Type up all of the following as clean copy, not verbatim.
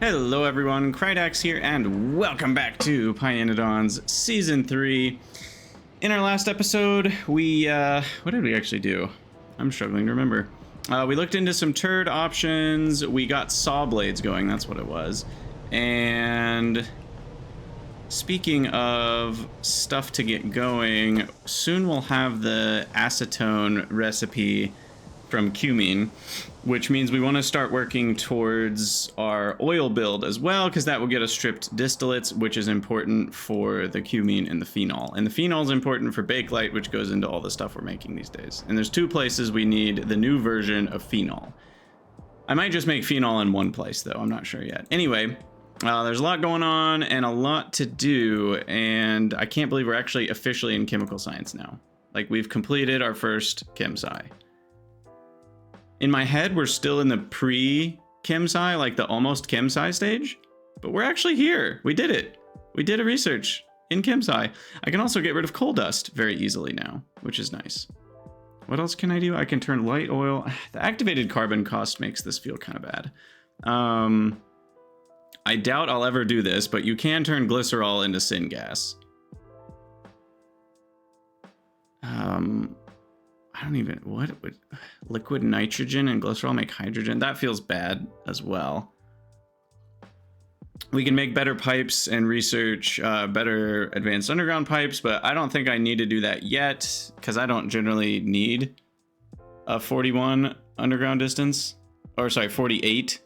Hello everyone, Krydax here, and welcome back to pYanodon's Season 3. In our last episode, we, what did we actually do? I'm struggling to remember. We looked into some turd options, we got saw blades going, that's what it was. And speaking of stuff to get going, soon we'll have the acetone recipe from cumene, which means we want to start working towards our oil build as well, because that will get us stripped distillates, which is important for the cumene and the phenol. And the phenol is important for Bakelite, which goes into all the stuff we're making these days. And there's two places we need the new version of phenol. I might just make phenol in one place, though. I'm not sure yet. Anyway, there's a lot going on and a lot to do, and I can't believe we're actually officially in chemical science now. Like, we've completed our first chem sci. In my head, we're still in the pre-chem sci, like the almost chem sci stage, but we're actually here. We did it. We did a research in chem sci. I can also get rid of coal dust very easily now, which is nice. What else can I do? I can turn light oil. The activated carbon cost makes this feel kind of bad. I doubt I'll ever do this, but you can turn glycerol into syngas. I don't even, what would liquid nitrogen and glycerol make hydrogen? That feels bad as well. We can make better pipes and research better advanced underground pipes, but I don't think I need to do that yet because I don't generally need a 41 underground distance, or sorry, 48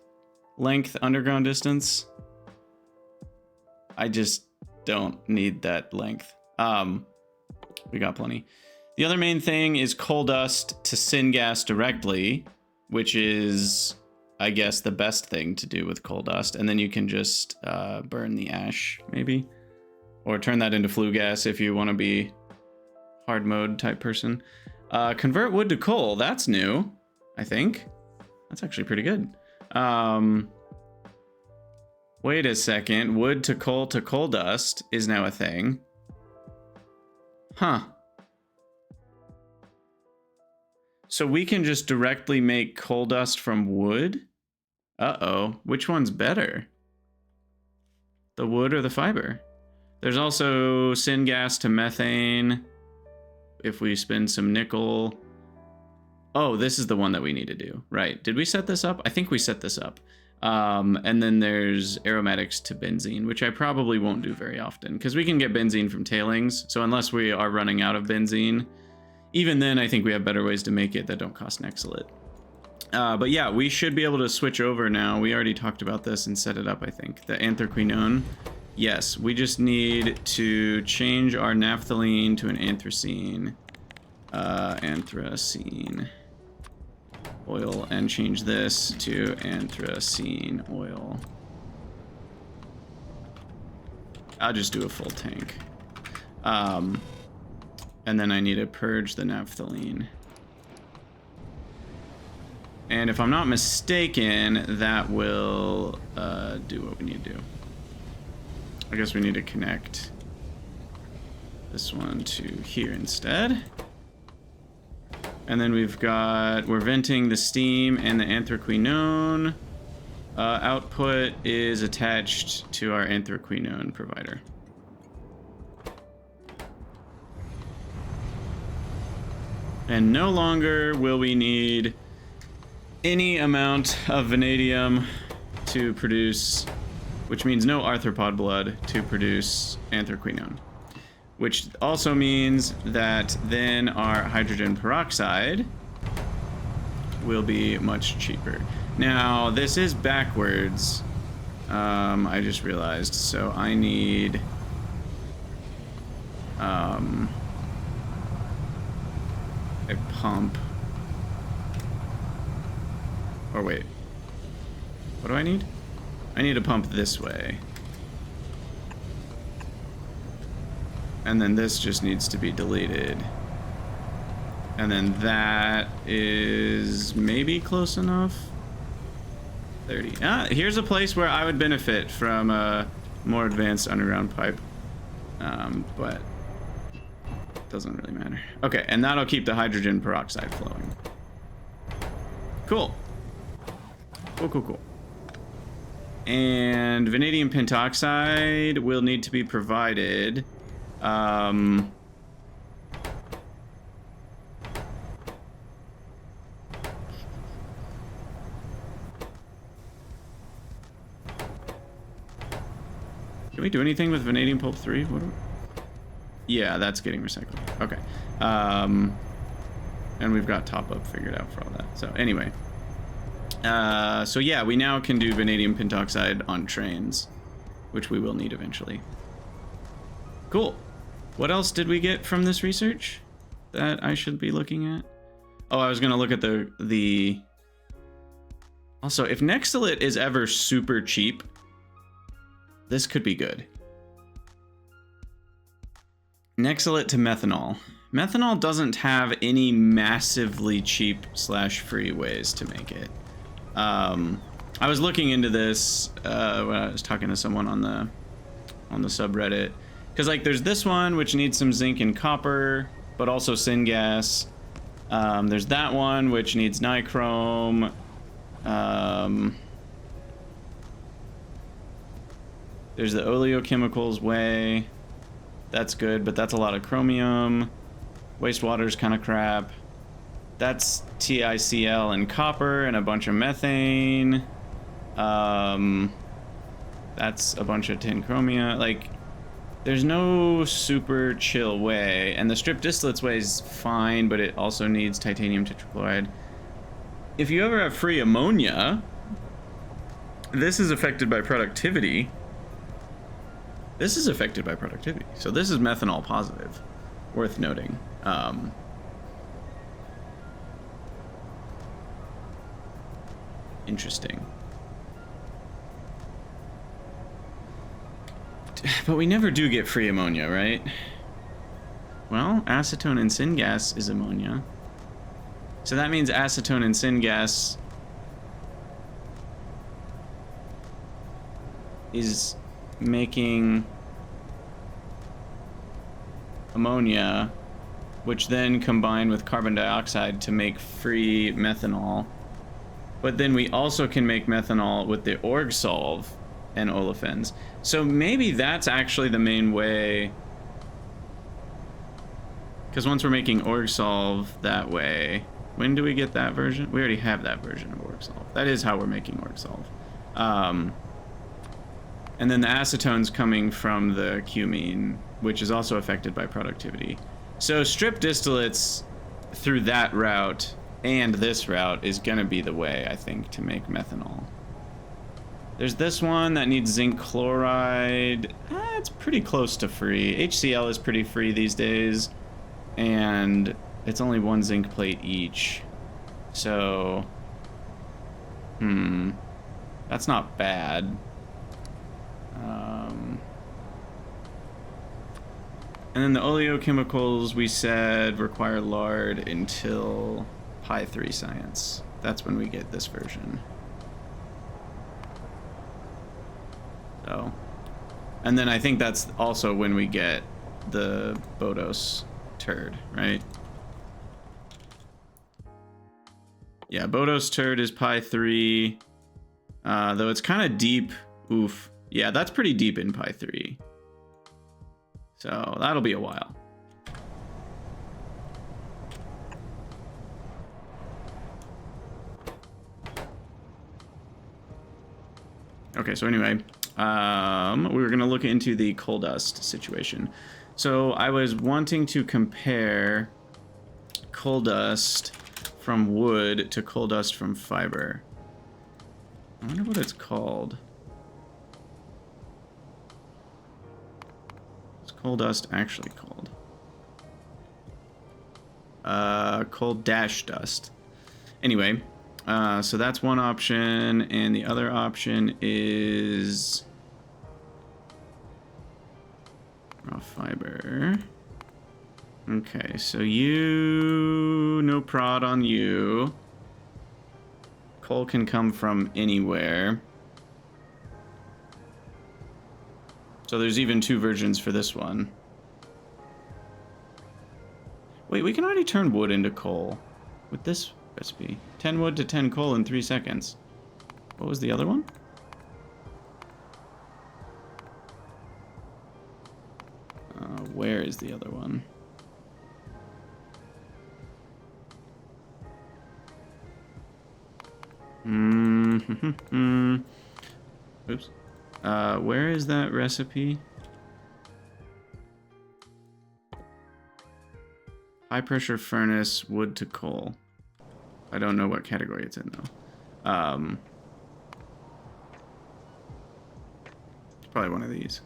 length underground distance. I just don't need that length. We got plenty. The other main thing is coal dust to syngas directly, which is, I guess, the best thing to do with coal dust. And then you can just burn the ash, maybe. Or turn that into flue gas if you want to be hard mode type person. Convert wood to coal, that's new, I think. That's actually pretty good. Wait a second, wood to coal dust is now a thing. Huh. So we can just directly make coal dust from wood? Uh-oh, which one's better? The wood or the fiber? There's also syngas to methane if we spin some nickel. Oh, this is the one that we need to do. Right, did we set this up? I think we set this up. And then there's aromatics to benzene, which I probably won't do very often because we can get benzene from tailings. So unless we are running out of benzene, even then, I think we have better ways to make it that don't cost Nexalit. But yeah, we should be able to switch over now. We already talked about this and set it up, I think. The anthraquinone. Yes, we just need to change our naphthalene to an anthracene. Anthracene oil, and change this to anthracene oil. I'll just do a full tank. And then I need to purge the naphthalene. And if I'm not mistaken, that will do what we need to do. I guess we need to connect this one to here instead. And then we're venting the steam, and the anthraquinone output is attached to our anthraquinone provider. And no longer will we need any amount of vanadium to produce, which means no arthropod blood to produce anthraquinone. Which also means that then our hydrogen peroxide will be much cheaper. Now, this is backwards. I just realized, so I need a pump. Or wait, what do I need? I need a pump this way. And then this just needs to be deleted. And then that is maybe close enough. 30. Here's a place where I would benefit from a more advanced underground pipe. But doesn't really matter. Okay, and that'll keep the hydrogen peroxide flowing. Cool. Cool. And vanadium pentoxide will need to be provided. Can we do anything with vanadium pulp 3? Yeah, that's getting recycled. Okay. And we've got top up figured out for all that. So anyway. So yeah, we now can do vanadium pentoxide on trains, which we will need eventually. Cool. What else did we get from this research that I should be looking at? Oh, I was going to look at the... Also, if Nextolite is ever super cheap, this could be good. Nextolite to methanol. Methanol doesn't have any massively cheap / free ways to make it. I was looking into this when I was talking to someone on the subreddit, because like there's this one which needs some zinc and copper, but also syngas. There's that one which needs nichrome. There's the oleochemicals way. That's good, but that's a lot of chromium. Wastewater's kind of crap. That's TiCl and copper and a bunch of methane. That's a bunch of tin chromia. Like, there's no super chill way. And the strip distillates way is fine, but it also needs titanium tetrachloride. If you ever have free ammonia, this is affected by productivity. This is affected by productivity. So this is methanol positive. Worth noting. Interesting. But we never do get free ammonia, right? Well, acetone and syngas is ammonia. So that means acetone and syngas is making ammonia, which then combine with carbon dioxide to make free methanol. But then we also can make methanol with the orgsolv and olefins. So maybe that's actually the main way. Because once we're making orgsolv that way, when do we get that version? We already have that version of orgsolv. That is how we're making orgsolv. And then the acetone's coming from the cumene, which is also affected by productivity. So strip distillates through that route and this route is gonna be the way, I think, to make methanol. There's this one that needs zinc chloride. It's pretty close to free. HCl is pretty free these days, and it's only 1 zinc plate each. So, that's not bad. And then the oleochemicals we said require lard until pY3 science. That's when we get this version. So, and then I think that's also when we get the Bodos turd, right? Yeah, Bodos turd is pY3, though it's kind of deep. Oof. Yeah, that's pretty deep in pY3. So that'll be a while. Okay, so anyway, we were gonna look into the coal dust situation. So I was wanting to compare coal dust from wood to coal dust from fiber. I wonder what it's called. What's coal dust actually called? Coal dash dust. Anyway, so that's one option, and the other option is raw fiber. Okay, so you, no prod on you. Coal can come from anywhere. So there's even 2 versions for this one. Wait, we can already turn wood into coal with this recipe. 10 wood to 10 coal in 3 seconds. What was the other one? Where is the other one? Oops. Where is that recipe? High pressure furnace, wood to coal. I don't know what category it's in though. It's probably one of these.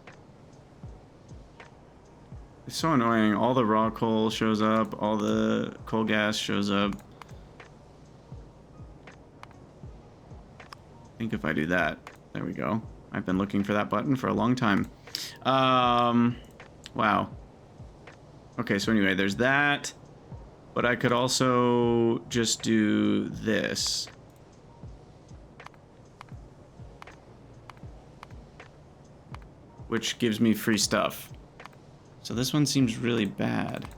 It's so annoying. All the raw coal shows up, all the coal gas shows up. I think if I do that, there we go. I've been looking for that button for a long time. Wow. Okay, so anyway, there's that. But I could also just do this. Which gives me free stuff. So this one seems really bad.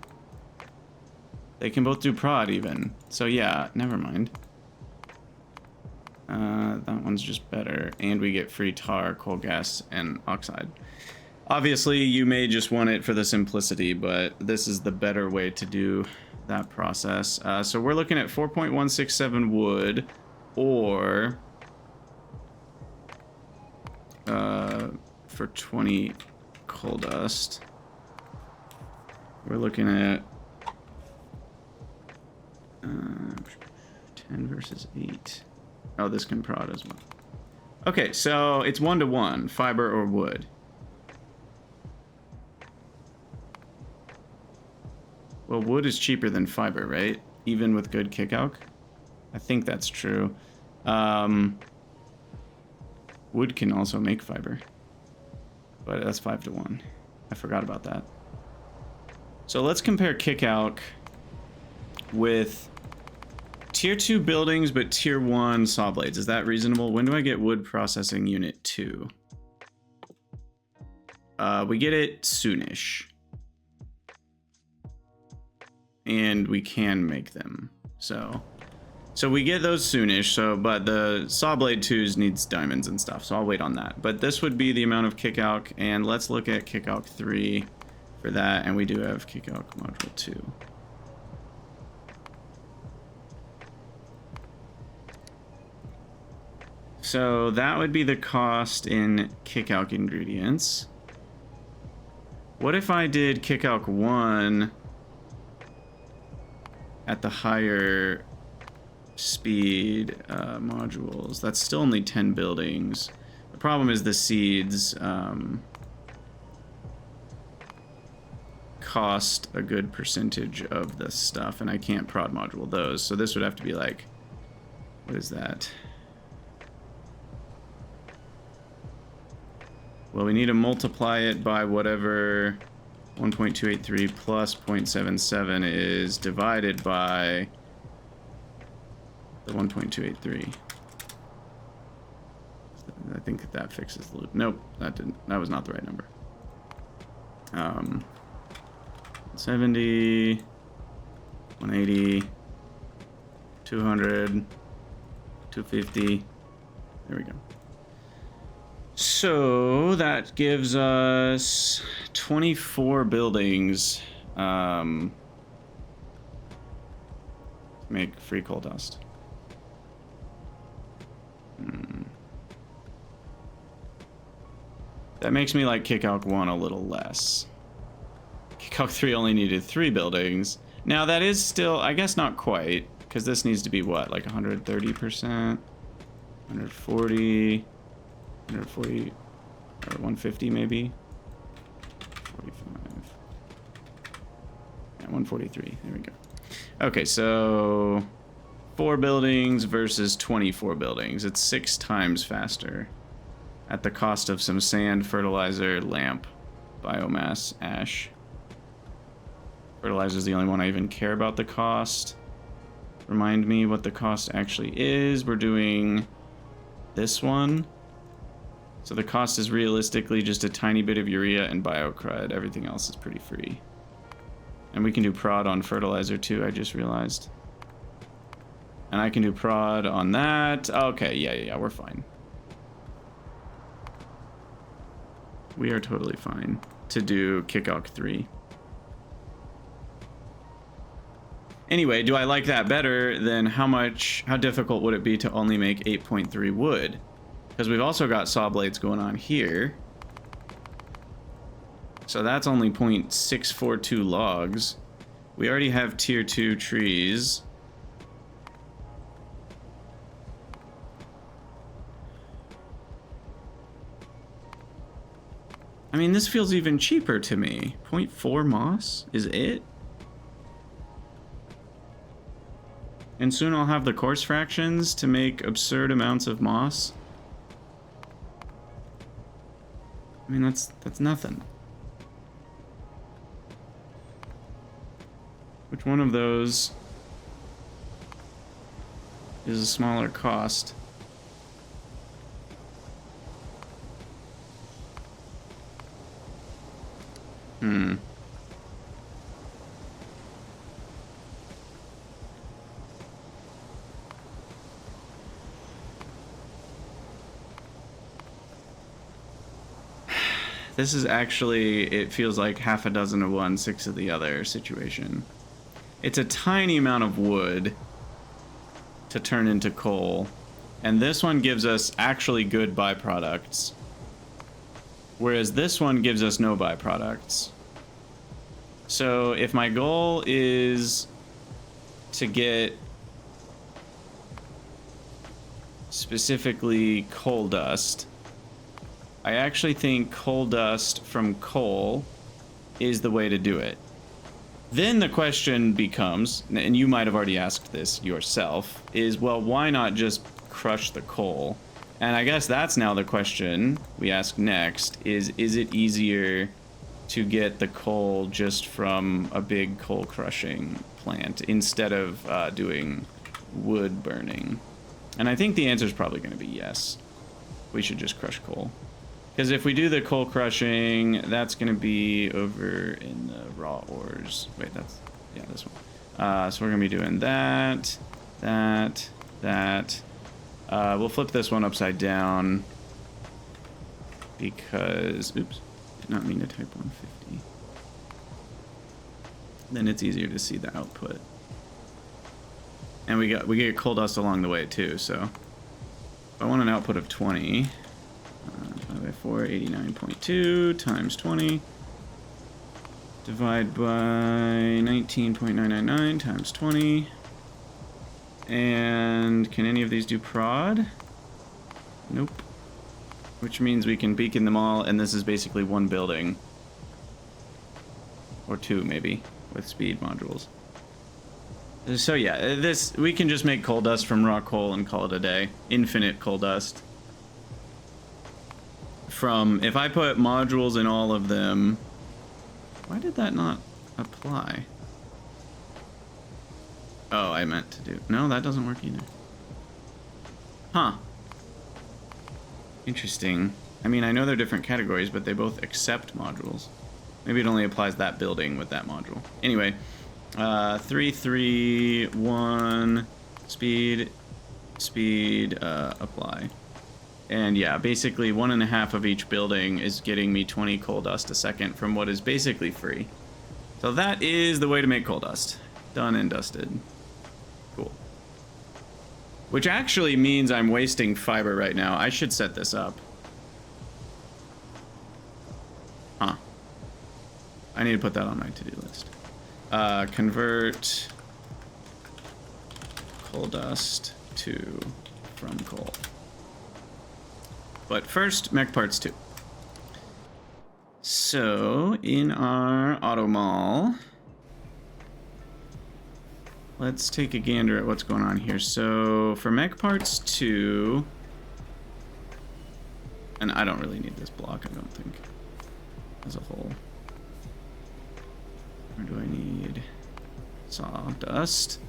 They can both do prod even. So yeah, never mind. That one's just better. And we get free tar, coal gas, and oxide. Obviously, you may just want it for the simplicity, but this is the better way to do that process. So we're looking at 4.167 wood, or for 20 coal dust, we're looking at 10 versus 8. Oh, this can prod as well. Okay, so it's 1-to-1, fiber or wood. Well, wood is cheaper than fiber, right? Even with good kick-out? I think that's true. Wood can also make fiber. But that's 5-to-1. I forgot about that. So let's compare kick-out with tier 2 buildings, but tier 1 saw blades. Is that reasonable? When do I get wood processing unit 2? We get it soonish. And we can make them. So we get those soonish. So, but the saw blade 2s needs diamonds and stuff. So I'll wait on that. But this would be the amount of kick-out. And let's look at kick-out 3 for that. And we do have kick-out module 2. So that would be the cost in kick-out ingredients. What if I did kick-out 1 at the higher speed modules? That's still only 10 buildings. The problem is the seeds cost a good percentage of the stuff, and I can't prod module those. So this would have to be like, what is that? Well, we need to multiply it by whatever 1.283 plus 0.77 is divided by the 1.283. I think that fixes the loop. Nope, that didn't. That was not the right number. 70, 180, 200, 250. There we go. So that gives us 24 buildings. Make free coal dust. That makes me like kick-out 1 a little less. Kick-out 3 only needed 3 buildings. Now that is still, I guess not quite, because this needs to be what, like 130%? 140... 140 or 150 maybe. 45. Yeah, 143. There we go. Okay, so 4 buildings versus 24 buildings. It's 6 times faster at the cost of some sand, fertilizer, lamp, biomass, ash. Fertilizer is the only one I even care about the cost. Remind me what the cost actually is. We're doing this one. So the cost is realistically just a tiny bit of urea and biocrud. Everything else is pretty free. And we can do prod on fertilizer too, I just realized. And I can do prod on that. Okay, yeah, we're fine. We are totally fine to do kick-out 3. Anyway, do I like that better than how difficult would it be to only make 8.3 wood? Because we've also got saw blades going on here. So that's only 0.642 logs. We already have tier 2 trees. I mean, this feels even cheaper to me. 0.4 moss is it? And soon I'll have the coarse fractions to make absurd amounts of moss. I mean, that's nothing. Which one of those is a smaller cost? This is actually, it feels like half a dozen of one, 6 of the other situation. It's a tiny amount of wood to turn into coal, and this one gives us actually good byproducts, whereas this one gives us no byproducts. So if my goal is to get specifically coal dust, I actually think coal dust from coal is the way to do it. Then the question becomes, and you might have already asked this yourself, is, well, why not just crush the coal? And I guess that's now the question we ask next, is it easier to get the coal just from a big coal crushing plant instead of doing wood burning? And I think the answer is probably going to be yes. We should just crush coal. Because if we do the coal crushing, that's going to be over in the raw ores. Wait, that's, yeah, this one. So we're going to be doing that. We'll flip this one upside down. Because, oops, did not mean to type 150. Then it's easier to see the output. And we get coal dust along the way too, so. If I want an output of 20. 5 by 4, 89.2 times 20. Divide by 19.999 times 20. And can any of these do prod? Nope. Which means we can beacon them all, and this is basically one building. Or two, maybe, with speed modules. So yeah, we can just make coal dust from raw coal and call it a day. Infinite coal dust. If I put modules in all of them, why did that not apply? Oh, I meant to do, no, that doesn't work either. Huh. Interesting. I mean, I know they're different categories, but they both accept modules. Maybe it only applies that building with that module. Anyway, 3, 3, 1, speed, apply. And yeah, basically 1.5 of each building is getting me 20 coal dust a second from what is basically free. So that is the way to make coal dust. Done and dusted. Cool. Which actually means I'm wasting fiber right now. I should set this up. Huh. I need to put that on my to-do list. Convert coal dust to from coal. But first, mech parts 2. So, in our auto mall, let's take a gander at what's going on here. So, for mech parts 2, and I don't really need this block, I don't think, as a whole. Or do I need sawdust?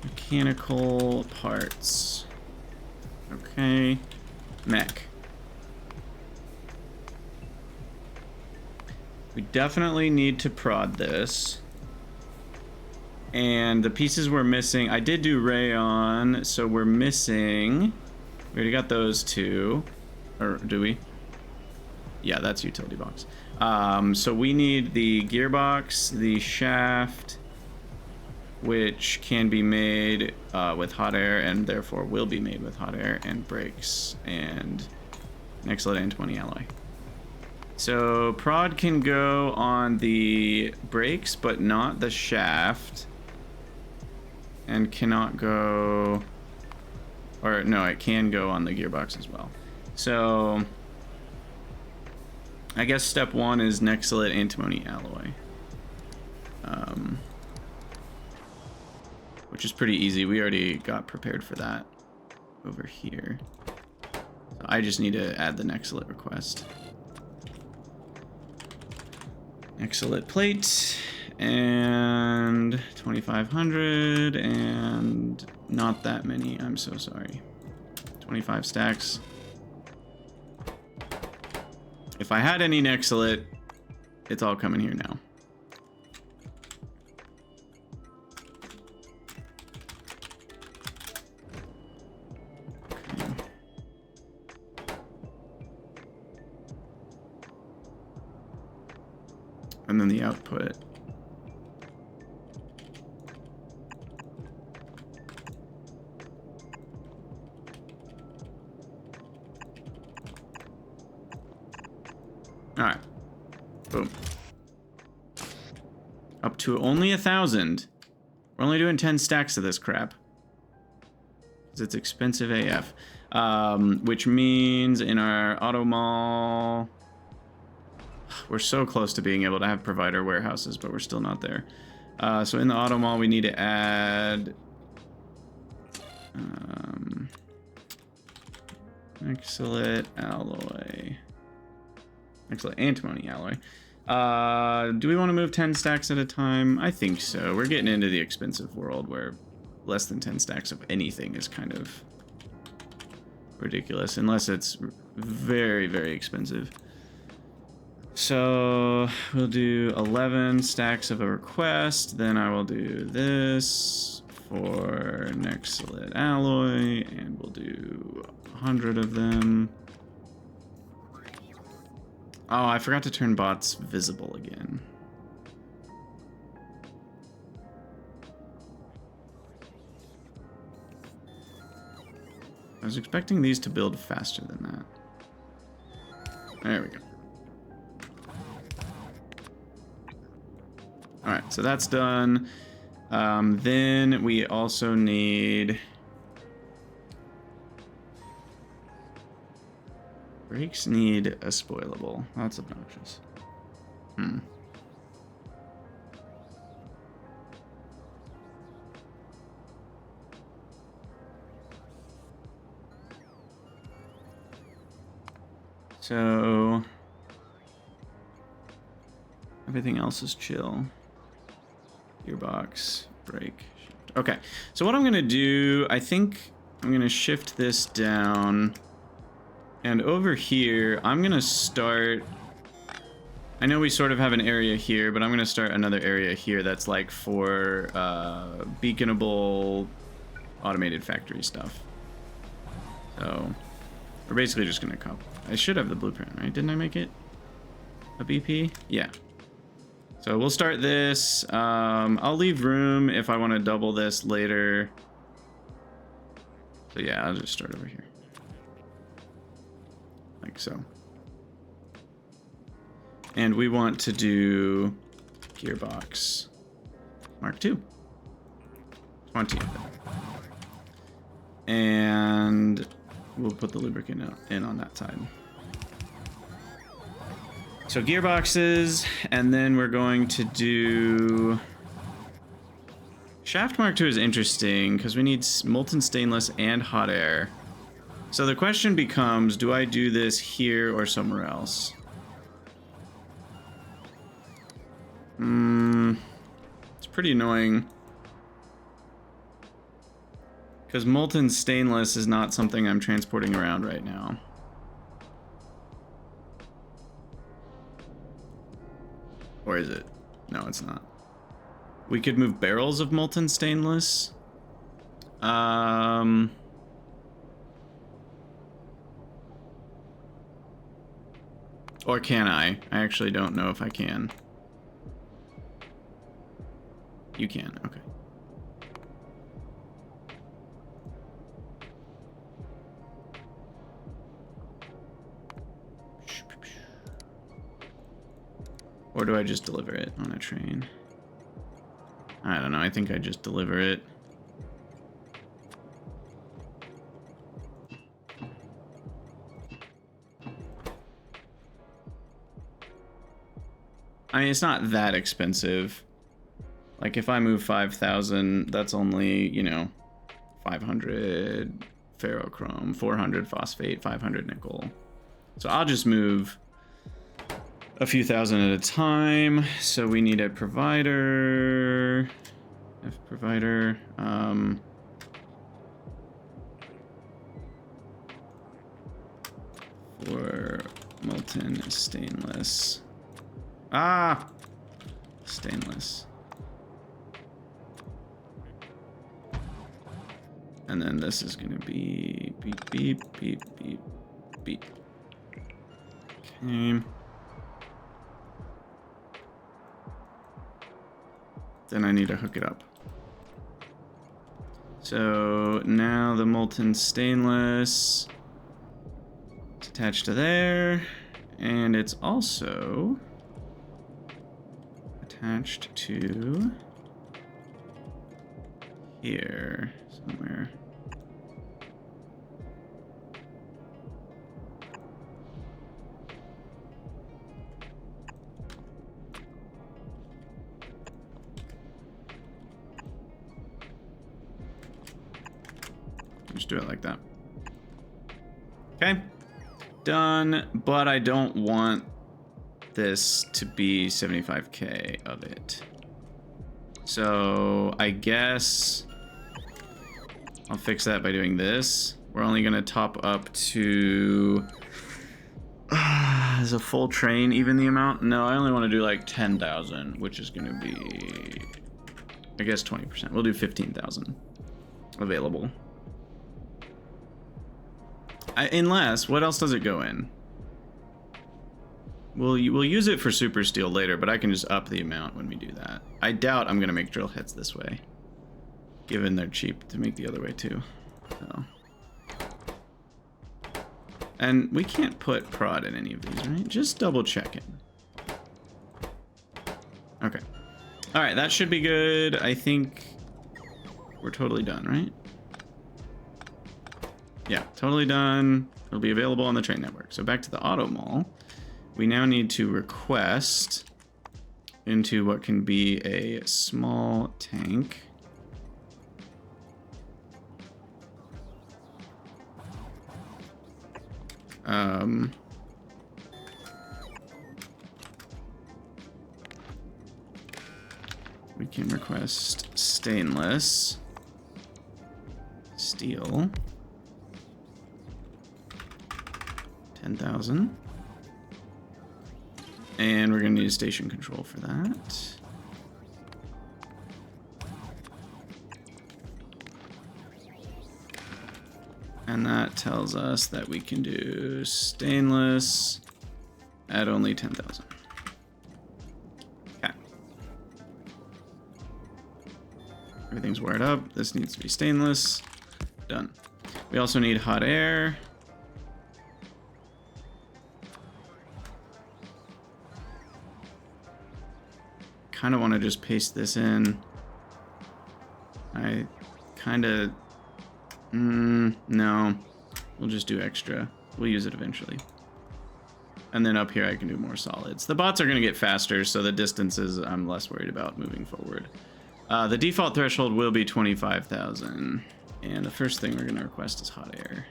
Mechanical parts. Okay. Mech. We definitely need to prod this. And the pieces we're missing, I did do rayon, so we're missing, we already got those two. Or do we? Yeah, that's utility box. So we need the gearbox, the shaft, which can be made with hot air and therefore will be made with hot air, and brakes and Nexlet antimony alloy. So prod can go on the brakes, but not the shaft, and cannot go, or no, it can go on the gearbox as well. So I guess step one is Nexlet antimony alloy, which is pretty easy. We already got prepared for that over here. So I just need to add the Nexlet request. Nexlet plate and 2,500 and not that many. I'm so sorry. 25 stacks. If I had any Nexlet, it's all coming here now. Okay. And then the output. All right, boom. Up to only 1,000. We're only doing 10 stacks of this crap, because it's expensive AF. Which means in our auto mall, we're so close to being able to have provider warehouses, but we're still not there. So in the auto mall, we need to add Nexlet alloy. Nexlet antimony alloy. Do we want to move 10 stacks at a time? I think so. We're getting into the expensive world where less than 10 stacks of anything is kind of ridiculous, unless it's very, very expensive. So we'll do 11 stacks of a request. Then I will do this for Nexlet alloy, and we'll do 100 of them. Oh, I forgot to turn bots visible again. I was expecting these to build faster than that. There we go. All right, so that's done. Then we also need brakes. Need a spoilable. That's obnoxious. So everything else is chill. Gearbox, brake, shift. Okay, so what I'm gonna do, I think I'm gonna shift this down, and over here, I'm gonna start, I know we sort of have an area here, but I'm gonna start another area here that's like for beaconable automated factory stuff. So we're basically just gonna copy. I should have the blueprint, right? Didn't I make it a BP? Yeah. So we'll start this. I'll leave room if I want to double this later. So yeah, I'll just start over here. Like so. And we want to do gearbox Mark II. 20 of them. And we'll put the lubricant in on that side. So gearboxes, and then we're going to do... Shaft Mark II is interesting because we need molten stainless and hot air. So the question becomes, do I do this here or somewhere else? It's pretty annoying. Because molten stainless is not something I'm transporting around right now. Or is it? No, it's not. We could move barrels of molten stainless. Or can I? I actually don't know if I can. You can, okay. Or do I just deliver it on a train? I don't know, I think I just deliver it. I mean, it's not that expensive. Like, if I move 5,000, that's only, you know, 500 ferrochrome, 400 phosphate, 500 nickel. So I'll just move a few thousand at a time. So we need a provider. F provider. For molten stainless. Ah! Stainless. And then this is gonna be beep, beep, beep, beep, beep. Okay. Then I need to hook it up. So now the molten stainless is attached to there, and it's also attached to here somewhere. Just do it like that. Okay. Done, but I don't want this to be 75k of it. So I guess I'll fix that by doing this. We're only gonna top up to is a full train even the amount? No, I only want to do like 10,000, which is gonna be, I guess, 20%. We'll do 15,000 available. Unless, what else does it go in? We'll use it for super steel later, but I can just up the amount when we do that. I doubt I'm gonna make drill heads this way, given they're cheap to make the other way too. So. And we can't put prod in any of these, right? Just double check it. Okay. All right, that should be good. I think we're totally done, right? Yeah, totally done. It'll be available on the train network. So back to the auto mall. We now need to request into what can be a small tank. We can request stainless, steel, 10,000. And we're going to need a station control for that. And that tells us that we can do stainless at only 10,000. Okay. Everything's wired up. This needs to be stainless. Done. We also need hot air. Kind of want to just paste this in. I kind of no, we'll just do extra. We'll use it eventually. And then up here I can do more solids. The bots are going to get faster, so the distances I'm less worried about moving forward. The default threshold will be 25,000, and the first thing we're going to request is hot air.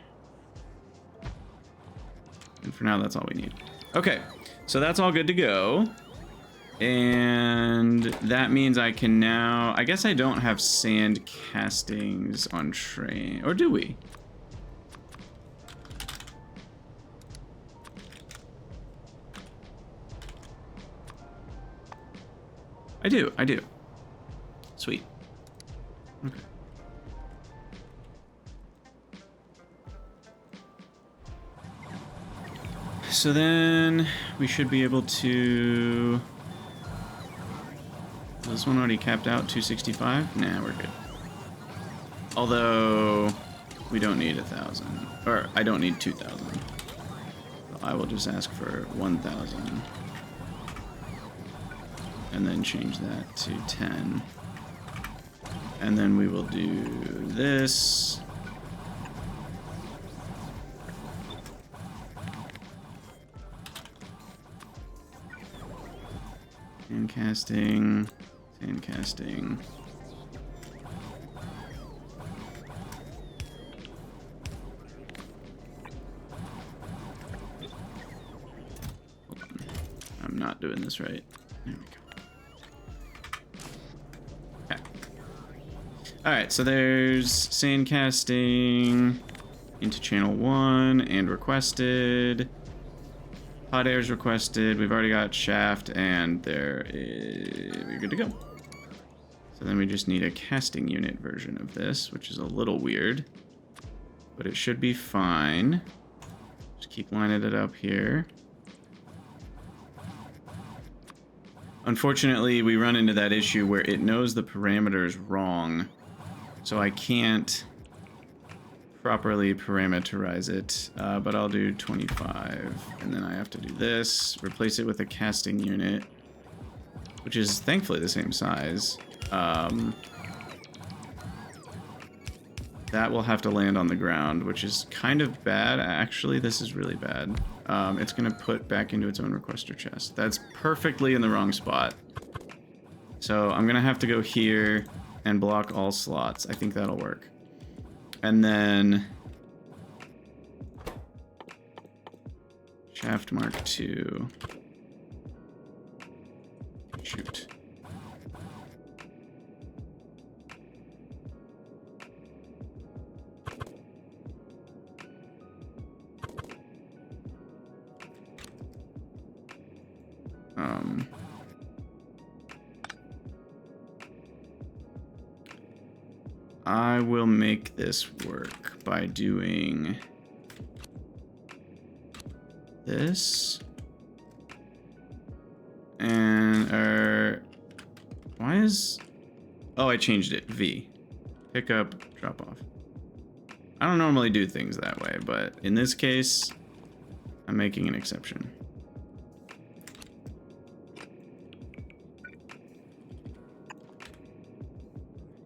And for now that's all we need. Okay, so that's all good to go. And that means I can now, I guess I don't have sand castings on train, or do we? I do. Sweet. Okay. so then we should be able to... Is this one already capped out 265? Nah, we're good. Although we don't need 1,000, or I don't need 2,000. So I will just ask for 1,000 and then change that to 10. And then we will do this. Sandcasting, sandcasting. Hold on. I'm not doing this right. There we go. Okay. Alright, so there's sandcasting into channel 1 and requested. Hot air is requested. We've already got shaft, and we're good to go. So then we just need a casting unit version of this, which is a little weird, but it should be fine. Just keep lining it up here. Unfortunately, we run into that issue where it knows the parameters wrong, so I can't properly parameterize it, but I'll do 25, and then I have to do this, replace it with a casting unit, which is thankfully the same size. That will have to land on the ground, which is kind of bad. Actually, this is really bad. It's going to put back into its own requester chest. That's perfectly in the wrong spot. So I'm going to have to go here and block all slots. I think that'll work. And then shaft mark 2. Shoot. I will make this work by doing this. And, why is... Oh, I changed it. V. Pick up, drop off. I don't normally do things that way, but in this case, I'm making an exception.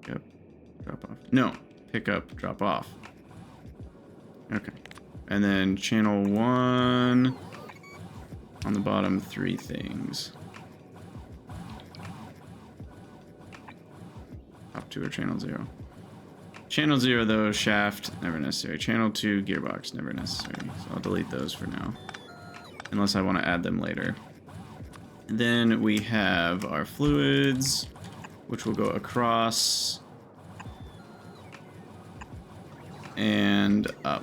Pick up, drop off. No, pick up, drop off. Okay. And then channel 1 on the bottom, 3 things. Top 2 are channel 0. Channel 0 though, shaft, never necessary. Channel 2, gearbox, never necessary. So I'll delete those for now, unless I want to add them later. And then we have our fluids, which will go across and up.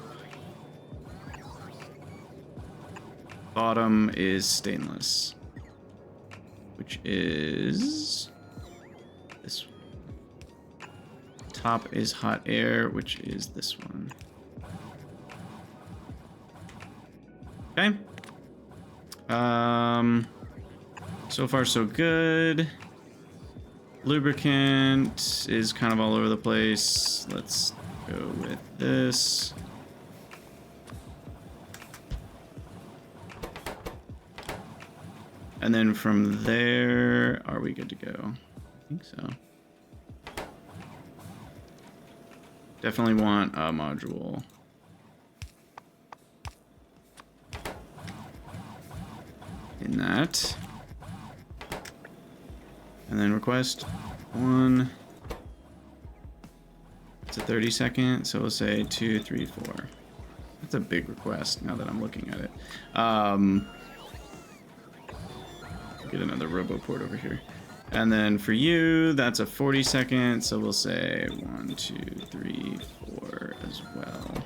Bottom is stainless, which is this one. Top is hot air, which is this one. Okay. So far so good. Lubricant is kind of all over the place. Let's go with this. And then from there, are we good to go? I think so. Definitely want a module. In that. And then request 1. It's a 30-second, so we'll say 2, 3, 4. That's a big request now that I'm looking at it. Get another RoboPort over here. And then for you, that's a 40-second, so we'll say 1, 2, 3, 4 as well.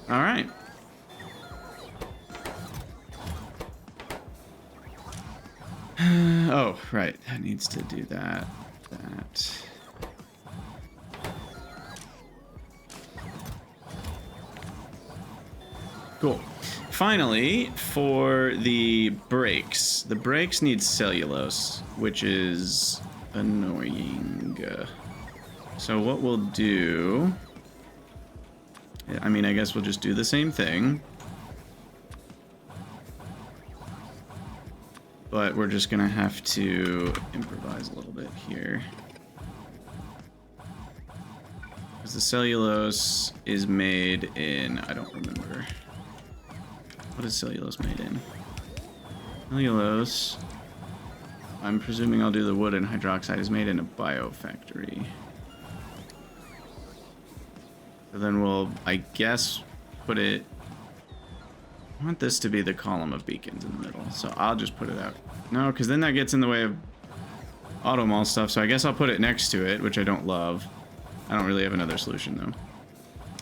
All right. Oh, right. That needs to do that. Cool. Finally, for the brakes. The brakes need cellulose, which is annoying. So what we'll do... I mean, I guess we'll just do the same thing. But we're just gonna have to improvise a little bit here. Because the cellulose is made in... I don't remember. What is cellulose made in? Cellulose... I'm presuming I'll do the wood and hydroxide is made in a biofactory. So then we'll, I guess, put it... I want this to be the column of beacons in the middle, so I'll just put it out. No, because then that gets in the way of automall stuff, so I guess I'll put it next to it, which I don't love. I don't really have another solution, though.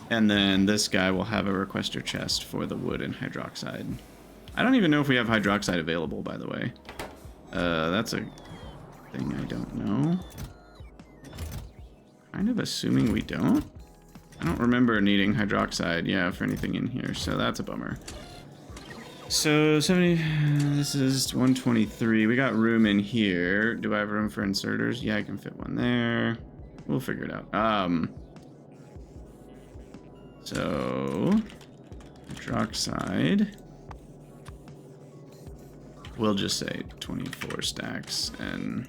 And then this guy will have a requester chest for the wood and hydroxide. I don't even know if we have hydroxide available, by the way. That's a thing I don't know. Kind of assuming we don't. I don't remember needing hydroxide, yeah, for anything in here, so that's a bummer. So 70, this is 123. We got room in here. Do I have room for inserters? Yeah, I can fit one there. We'll figure it out. So hydroxide. We'll just say 24 stacks and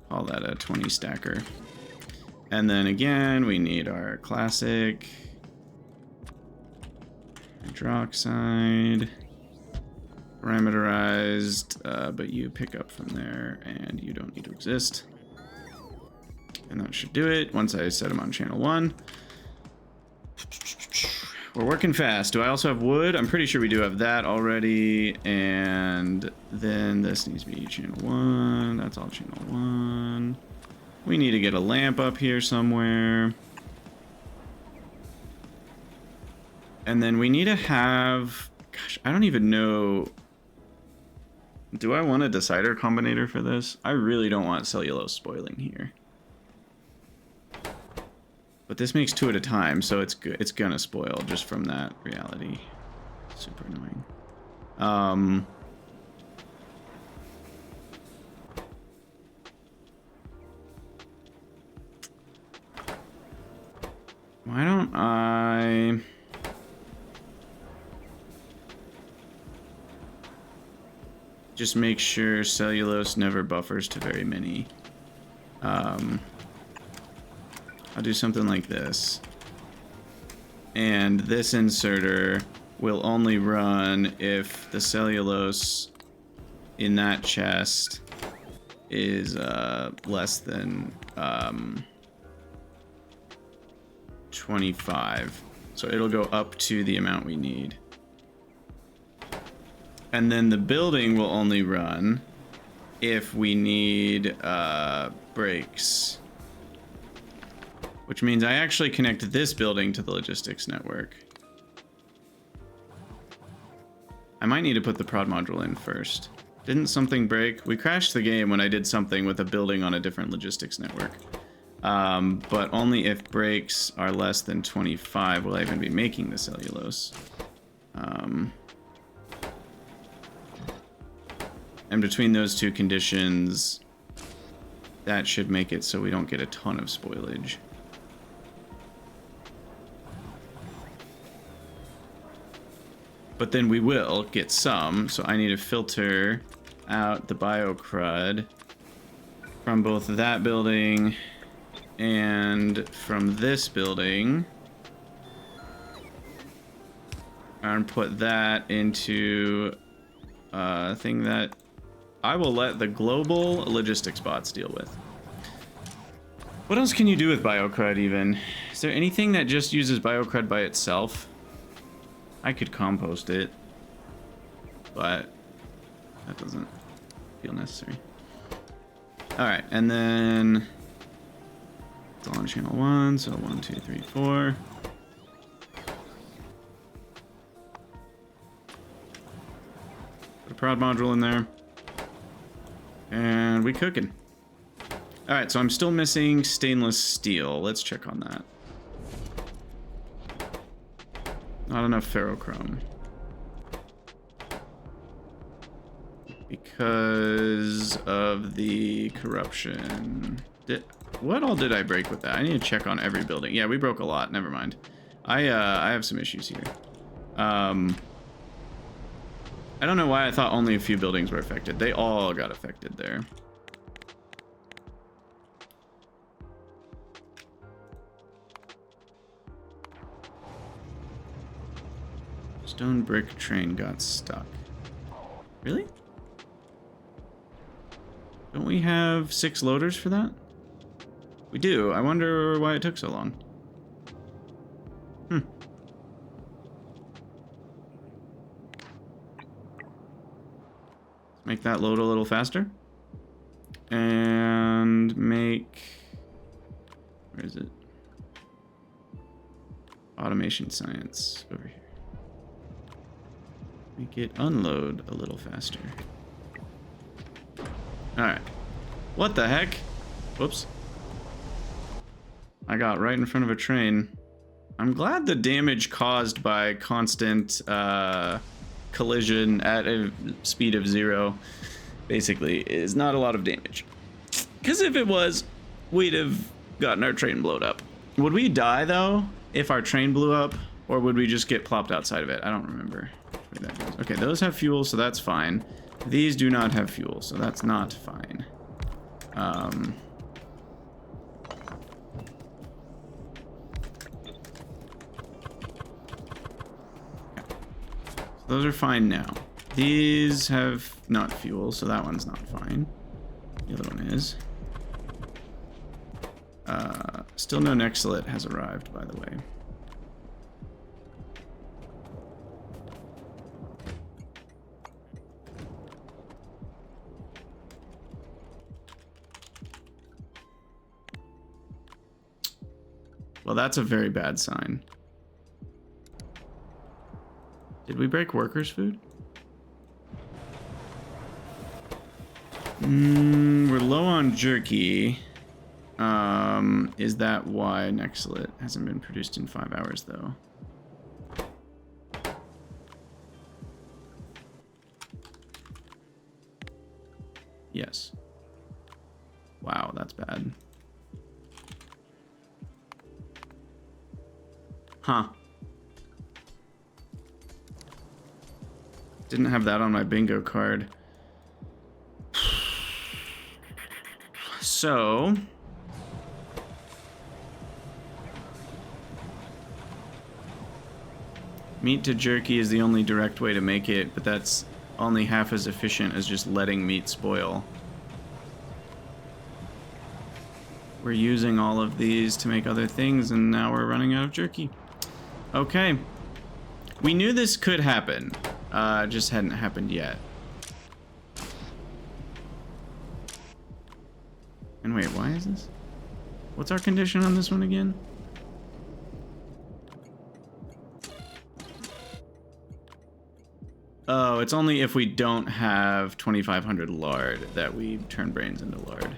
call that a 20 stacker. And then again, we need our classic hydroxide, parameterized, but you pick up from there and you don't need to exist. And that should do it once I set them on channel 1. We're working fast. Do I also have wood? I'm pretty sure we do have that already. And then this needs to be channel 1. That's all channel 1. We need to get a lamp up here somewhere. And then we need to have... Gosh, I don't even know... Do I want a decider combinator for this? I really don't want cellulose spoiling here. But this makes 2 at a time, so it's good. It's gonna spoil just from that reality. Super annoying. Why don't I... just make sure cellulose never buffers to very many. I'll do something like this. And this inserter will only run if the cellulose in that chest is less than 25. So it'll go up to the amount we need. And then the building will only run if we need brakes. Which means I actually connect this building to the logistics network. I might need to put the prod module in first. Didn't something break? We crashed the game when I did something with a building on a different logistics network. But only if brakes are less than 25 will I even be making the cellulose. And between those two conditions, that should make it so we don't get a ton of spoilage. But then we will get some, so I need to filter out the biocrud from both that building and from this building. And put that into a thing that I will let the global logistics bots deal with. What else can you do with biocrud even? Is there anything that just uses biocrud by itself? I could compost it, but that doesn't feel necessary. Alright, and then it's all on channel 1, so 1, 2, 3, 4. Put a prod module in there. And we cooking. Alright, so I'm still missing stainless steel. Let's check on that. Not enough ferrochrome. Because of the corruption. What all did I break with that? I need to check on every building. Yeah, we broke a lot. Never mind. I have some issues here. I don't know why I thought only a few buildings were affected. They all got affected there. Stone brick train got stuck. Really? Don't we have 6 loaders for that? We do. I wonder why it took so long. Make that load a little faster. And make... Where is it? Automation science. Over here. Make it unload a little faster. Alright. What the heck? Whoops. I got right in front of a train. I'm glad the damage caused by constant collision at a speed of 0 basically is not a lot of damage. Because if it was, we'd have gotten our train blown up. Would we die though if our train blew up, or would we just get plopped outside of it? I don't remember. Okay, those have fuel, so that's fine. These do not have fuel, so that's not fine. Those are fine now. These have not fuel, so that one's not fine. The other one is. Still no Nexalit has arrived, by the way. Well, that's a very bad sign. Did we break workers' food? We're low on jerky. Is that why Nexalit hasn't been produced in 5 hours, though? Yes. Wow, that's bad. Huh. Didn't have that on my bingo card. So... meat to jerky is the only direct way to make it, but that's only half as efficient as just letting meat spoil. We're using all of these to make other things, and now we're running out of jerky. Okay. We knew this could happen. Just hadn't happened yet. And wait, why is this? What's our condition on this one again? Oh, it's only if we don't have 2,500 lard that we turn brains into lard.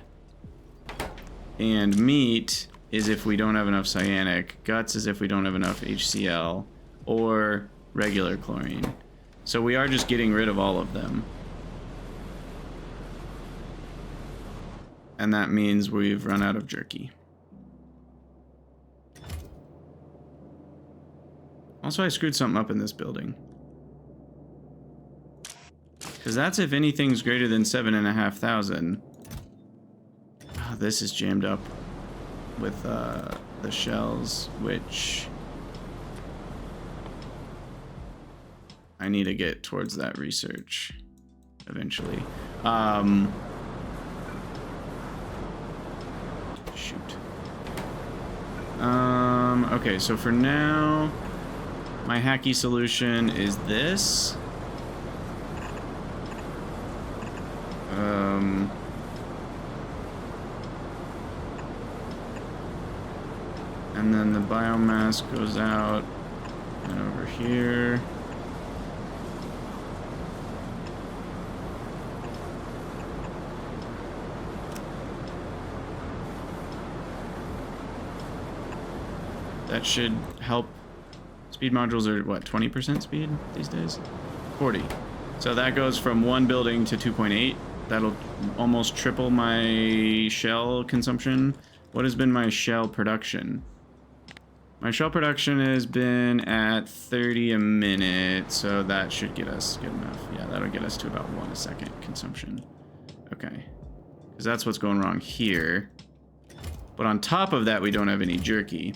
And meat is if we don't have enough cyanic. Guts is if we don't have enough HCl or regular chlorine. So we are just getting rid of all of them. And that means we've run out of jerky. Also, I screwed something up in this building. Because that's if anything's greater than 7,500. Oh, this is jammed up with the shells, which I need to get towards that research eventually. Shoot. Okay, so for now, my hacky solution is this. And then the biomass goes out and over here. That should help Speed modules are, what, 20% speed these days? 40. So that goes from 1 building to 2.8. That'll almost triple my shell consumption. What has been my shell production? My shell production has been at 30 a minute, so that should get us good enough. Yeah, that'll get us to about 1 a second consumption. Okay. Because that's what's going wrong here. But on top of that, we don't have any jerky.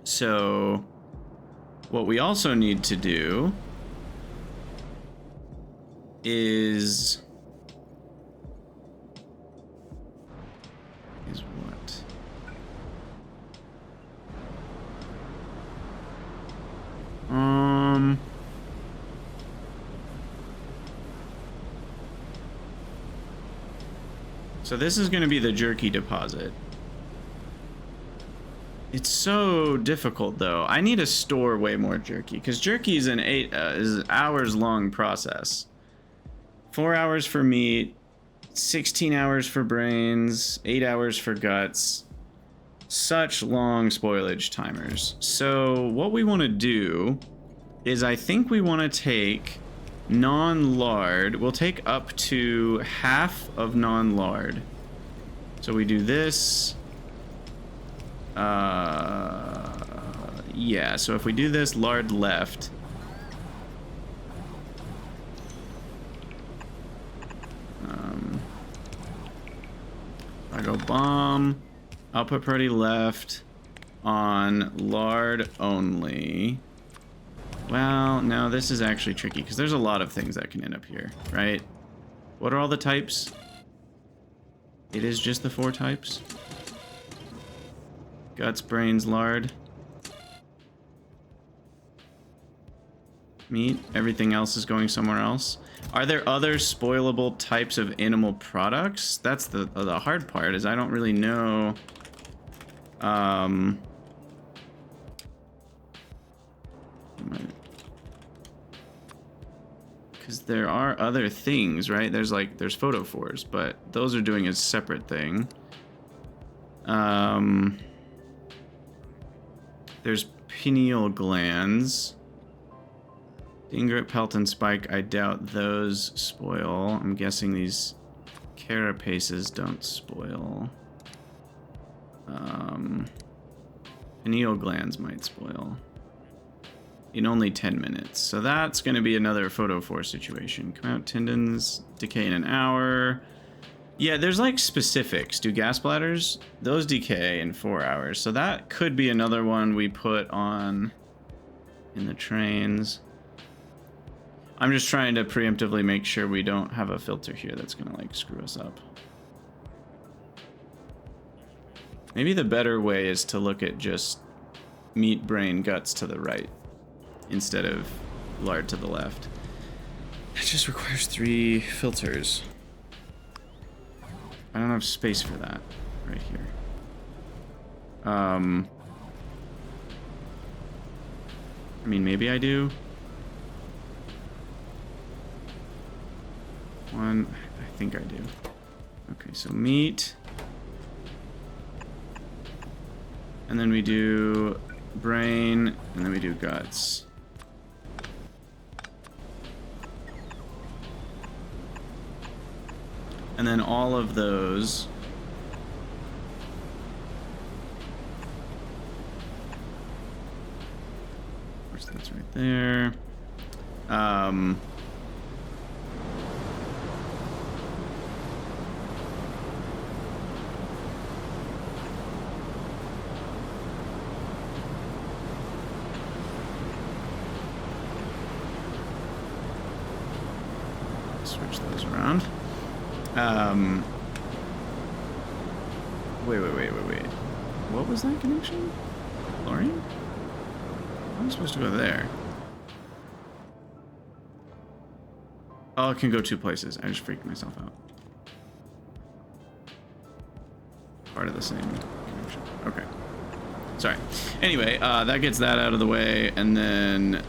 So what we also need to do is what? So this is going to be the jerky deposit. It's so difficult though. I need to store way more jerky because jerky is an hours long process. 4 hours for meat, 16 hours for brains, 8 hours for guts. Such long spoilage timers. So what we want to do is I think we want to take non-lard. We'll take up to half of non-lard. So we do this. Yeah, so if we do this, lard left. I go bomb. Output priority left on lard only. Well, no, this is actually tricky because there's a lot of things that can end up here, right? What are all the types? It is just the 4 types. Guts, brains, lard. Meat. Everything else is going somewhere else. Are there other spoilable types of animal products? That's the hard part, is I don't really know. Because there are other things, right? There's photophores, but those are doing a separate thing. There's pineal glands. Ingrid, pelt, and spike, I doubt those spoil. I'm guessing these carapaces don't spoil. Pineal glands might spoil. In only 10 minutes. So that's going to be another photophore situation. Come out tendons, decay in an hour. Yeah, there's like specifics. Do gas bladders? Those decay in 4 hours. So that could be another one we put on in the trains. I'm just trying to preemptively make sure we don't have a filter here that's going to like screw us up. Maybe the better way is to look at just meat, brain, guts to the right instead of lard to the left. It just requires 3 filters. I don't have space for that right here. I mean, maybe I do. 1, I think I do. Okay, so meat. And then we do brain, and then we do guts. And then all of those. Of course, that's right there. Switch those around. Wait. What was that connection? Chlorine? I'm supposed to go there. Oh, it can go 2 places. I just freaked myself out. Part of the same connection. Okay. Sorry. Anyway, that gets that out of the way, and then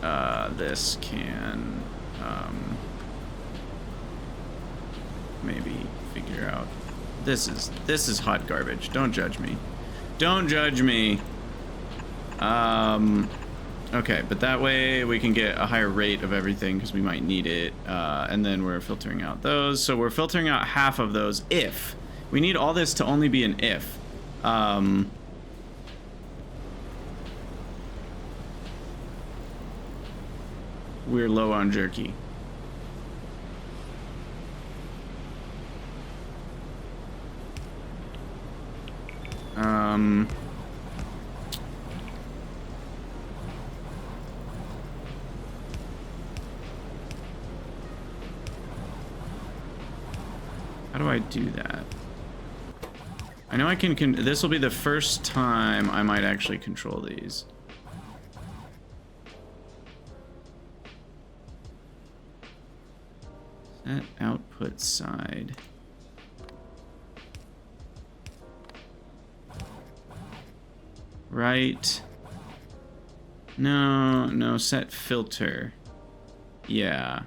this can maybe figure out. This is hot garbage. Don't judge me. Don't judge me. Okay, but that way we can get a higher rate of everything because we might need it. And then we're filtering out those. So we're filtering out half of those if. We need all this to only be an if. We're low on jerky. How do I do that? I know I can this will be the first time I might actually control these. Set output side. Right. No, set filter. Yeah.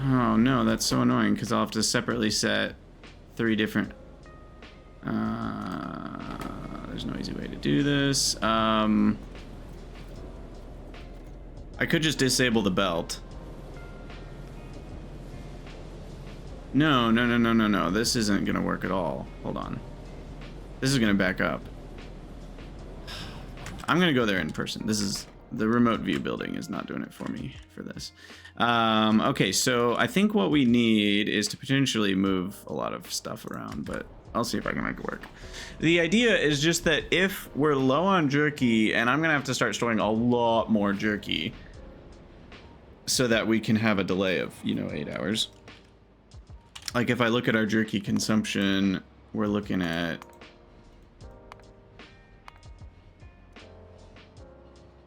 Oh no, that's so annoying because I'll have to separately set 3 different... there's no easy way to do this. I could just disable the belt. No. This isn't gonna work at all. Hold on. This is gonna back up. I'm gonna go there in person. This is... The remote view building is not doing it for me for this. Okay, so I think what we need is to potentially move a lot of stuff around, but I'll see if I can make it work. The idea is just that if we're low on jerky, and I'm gonna have to start storing a lot more jerky so that we can have a delay of, 8 hours. Like if I look at our jerky consumption, we're looking at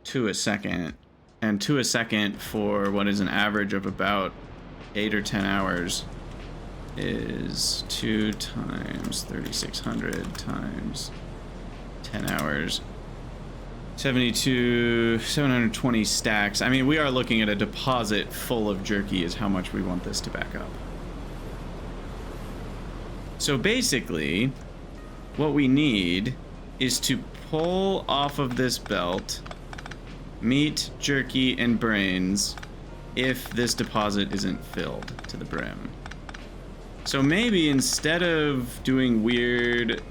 2 a second, and 2 a second for what is an average of about 8 or 10 hours is 2 times 3600 times 10 hours. 720 stacks. I mean, we are looking at a deposit full of jerky is how much we want this to back up. So basically, what we need is to pull off of this belt meat, jerky, and brains if this deposit isn't filled to the brim. So maybe instead of doing weird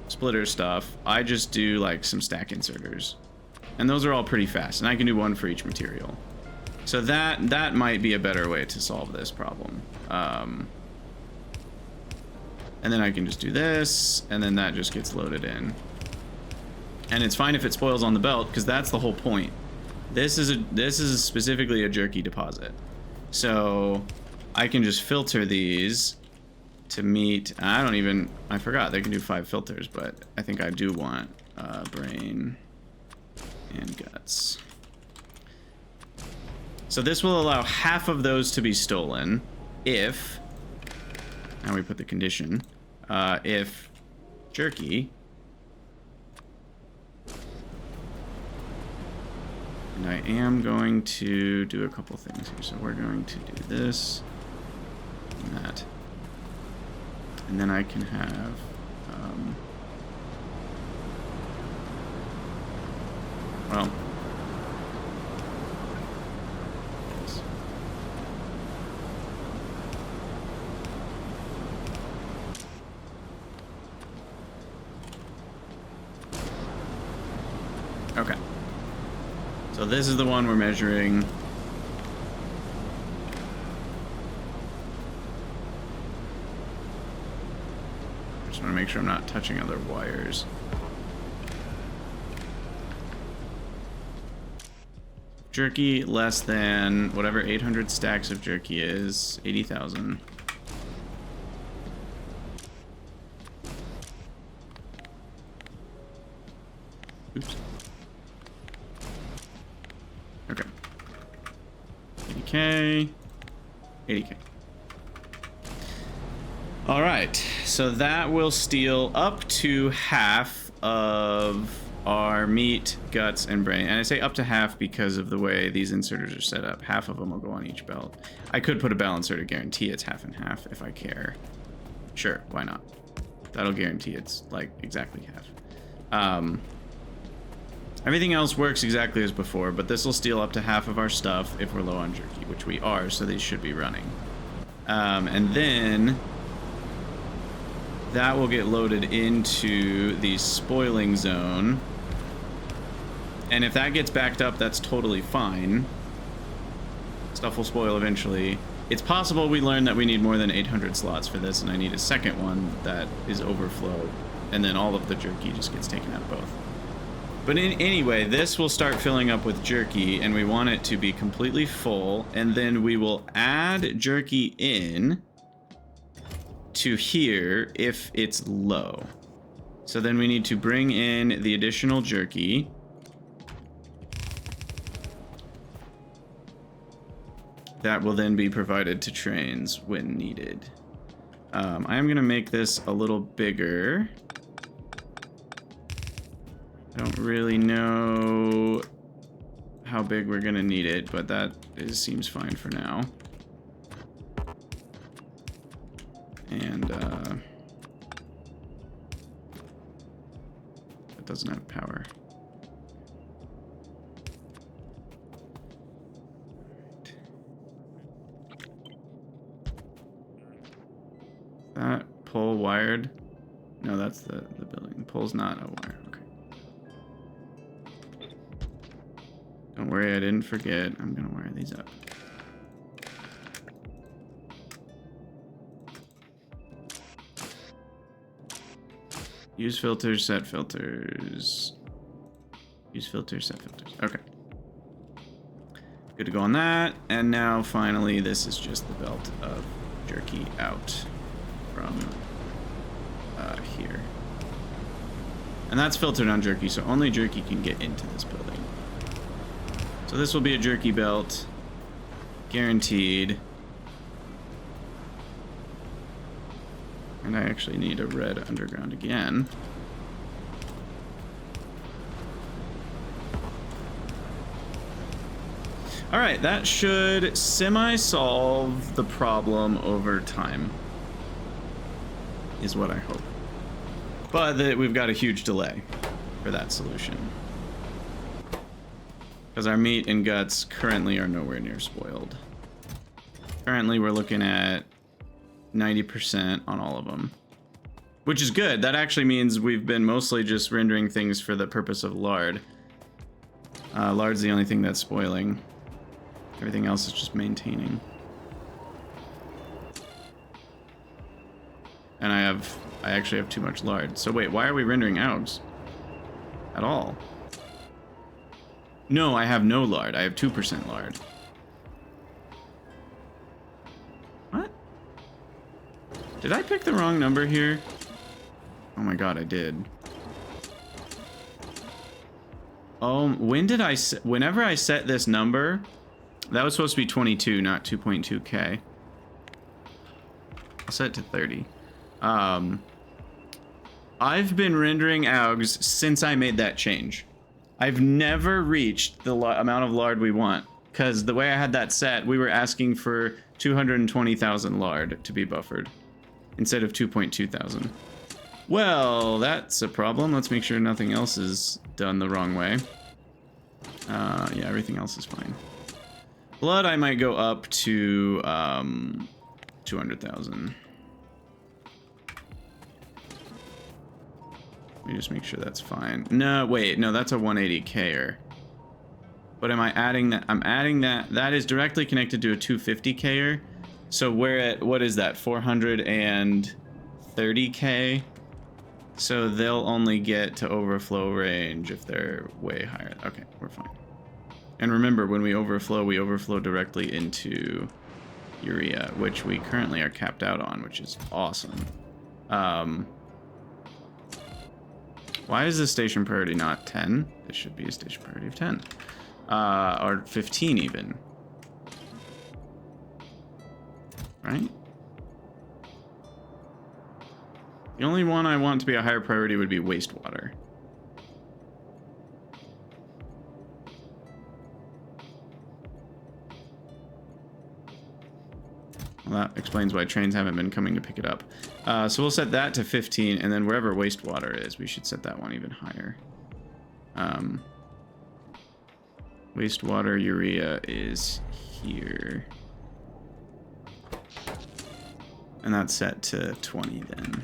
splitter stuff, I just do like some stack inserters. And those are all pretty fast, and I can do 1 for each material. So that might be a better way to solve this problem. And then I can just do this, and then that just gets loaded in. And it's fine if it spoils on the belt, because that's the whole point. This is specifically a jerky deposit. So I can just filter these to meat. I forgot they can do 5 filters, but I think I do want brain and guts. So this will allow half of those to be stolen if, now we put the condition, if jerky, and I am going to do a couple things here. So we're going to do this and that, and then I can have well, okay. So this is the one we're measuring. I just want to make sure I'm not touching other wires. Jerky less than whatever 800 stacks of jerky is, 80,000. Oops. Okay. 80K. 80K. All right. So that will steal up to half of our meat, guts, and brain. And I say up to half because of the way these inserters are set up. Half of them will go on each belt. I could put a balancer to guarantee it's half and half if I care. Sure, why not? That'll guarantee it's like exactly half. Everything else works exactly as before, but this will steal up to half of our stuff if we're low on jerky, which we are, so these should be running. And then that will get loaded into the spoiling zone. And if that gets backed up, that's totally fine. Stuff will spoil eventually. It's possible we learn that we need more than 800 slots for this, and I need a second one that is overflow, and then all of the jerky just gets taken out of both. But anyway, this will start filling up with jerky, and we want it to be completely full, and then we will add jerky in to here if it's low. So then we need to bring in the additional jerky. That will then be provided to trains when needed. I am going to make this a little bigger. I don't really know how big we're going to need it, but that seems fine for now. And it doesn't have power. That pole wired? No, that's the building. The pole's not a wire. Okay. Don't worry, I didn't forget. I'm gonna wire these up. Use filters, set filters. Use filters, set filters. Okay. Good to go on that. And now finally, this is just the belt of jerky out from here. And that's filtered on jerky, so only jerky can get into this building. So this will be a jerky belt, guaranteed. And I actually need a red underground again. All right, that should semi-solve the problem over time, is what I hope. But we've got a huge delay for that solution, because our meat and guts currently are nowhere near spoiled. Currently, we're looking at 90% on all of them, which is good. That actually means we've been mostly just rendering things for the purpose of lard. Lard's the only thing that's spoiling. Everything else is just maintaining. And I actually have too much lard. So wait, why are we rendering AUGs at all? No, I have no lard. I have 2% lard. What? Did I pick the wrong number here? Oh my god, I did. When did I set... Whenever I set this number, that was supposed to be 22, not 2.2k. I'll set it to 30. I've been rendering AUGs since I made that change. I've never reached the amount of lard we want, because the way I had that set, we were asking for 220,000 lard to be buffered instead of 2.2 thousand. Well, that's a problem. Let's make sure nothing else is done the wrong way. Yeah, everything else is fine. Blood, I might go up to 200,000. Let me just make sure that's fine. No, wait, no, that's a 180K-er. But am I adding that? I'm adding that. That is directly connected to a 250K-er. So we're at, what is that, 430K? So they'll only get to overflow range if they're way higher. Okay, we're fine. And remember, when we overflow directly into urea, which we currently are capped out on, which is awesome. Why is this station priority not 10? This should be a station priority of 10. Or 15 even. Right? The only one I want to be a higher priority would be wastewater. Well, that explains why trains haven't been coming to pick it up. So we'll set that to 15, and then wherever wastewater is, we should set that one even higher. Wastewater urea is here. And that's set to 20 then.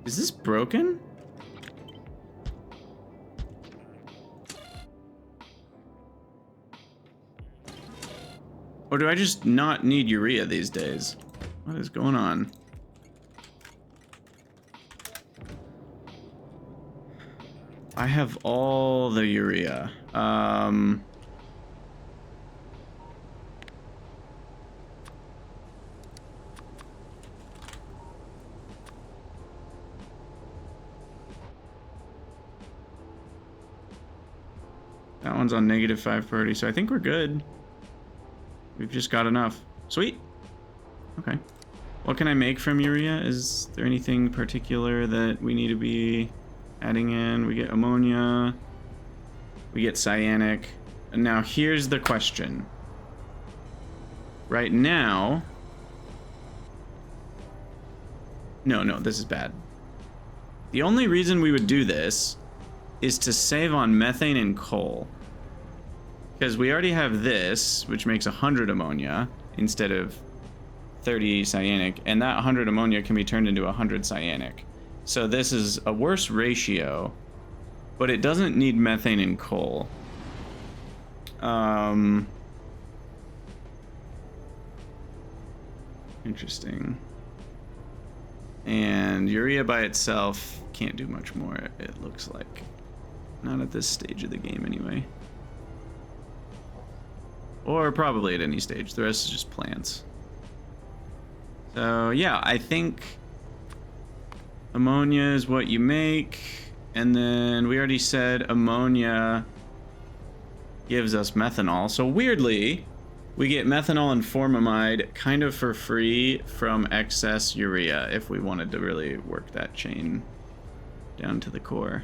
Is this broken? Or do I just not need urea these days? What is going on? I have all the urea. That one's on -5 priority, so I think we're good. We've just got enough. Sweet. Okay. What can I make from urea? Is there anything particular that we need to be adding in? We get ammonia. We get cyanic. And now here's the question. Right now... No, this is bad. The only reason we would do this is to save on methane and coal. Because we already have this, which makes 100 ammonia instead of 30 cyanic, and that 100 ammonia can be turned into 100 cyanic. So this is a worse ratio, but it doesn't need methane and coal. Interesting. And urea by itself can't do much more, it looks like. Not at this stage of the game, anyway. Or probably at any stage. The rest is just plants. So, yeah, I think ammonia is what you make. And then we already said ammonia gives us methanol. So, weirdly, we get methanol and formamide kind of for free from excess urea if we wanted to really work that chain down to the core.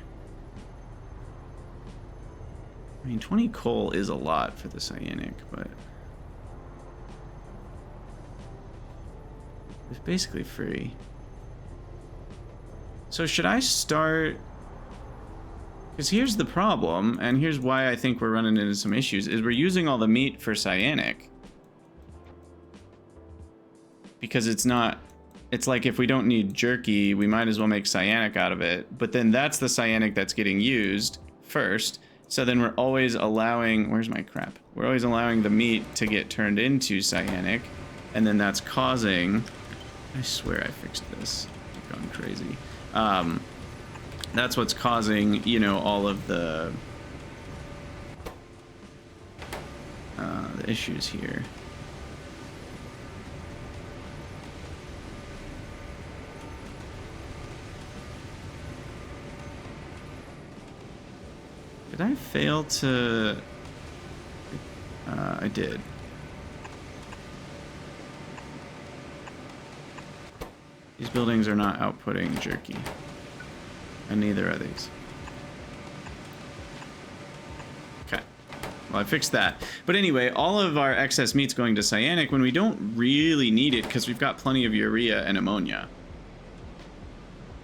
I mean, 20 coal is a lot for the cyanic, but it's basically free. So should I start... Because here's the problem, and here's why I think we're running into some issues, is we're using all the meat for cyanic. Because it's not... It's like if we don't need jerky, we might as well make cyanic out of it. But then that's the cyanic that's getting used first. So then we're always allowing... Where's my crap? We're always allowing the meat to get turned into cyanic. And then that's causing... I swear I fixed this. I've gone crazy. That's what's causing, you know, all of the issues here. Did I fail to... I did. These buildings are not outputting jerky. And neither are these. Okay. Well, I fixed that. But anyway, all of our excess meat's going to cyanic when we don't really need it because we've got plenty of urea and ammonia.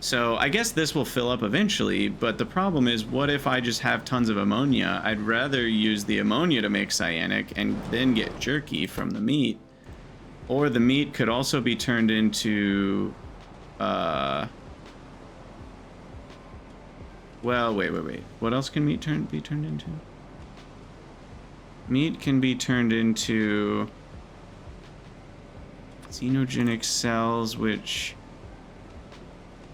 So I guess this will fill up eventually, but the problem is, what if I just have tons of ammonia? I'd rather use the ammonia to make cyanic and then get jerky from the meat. Or the meat could also be turned into... Well, wait. What else can meat be turned into? Meat can be turned into xenogenic cells, which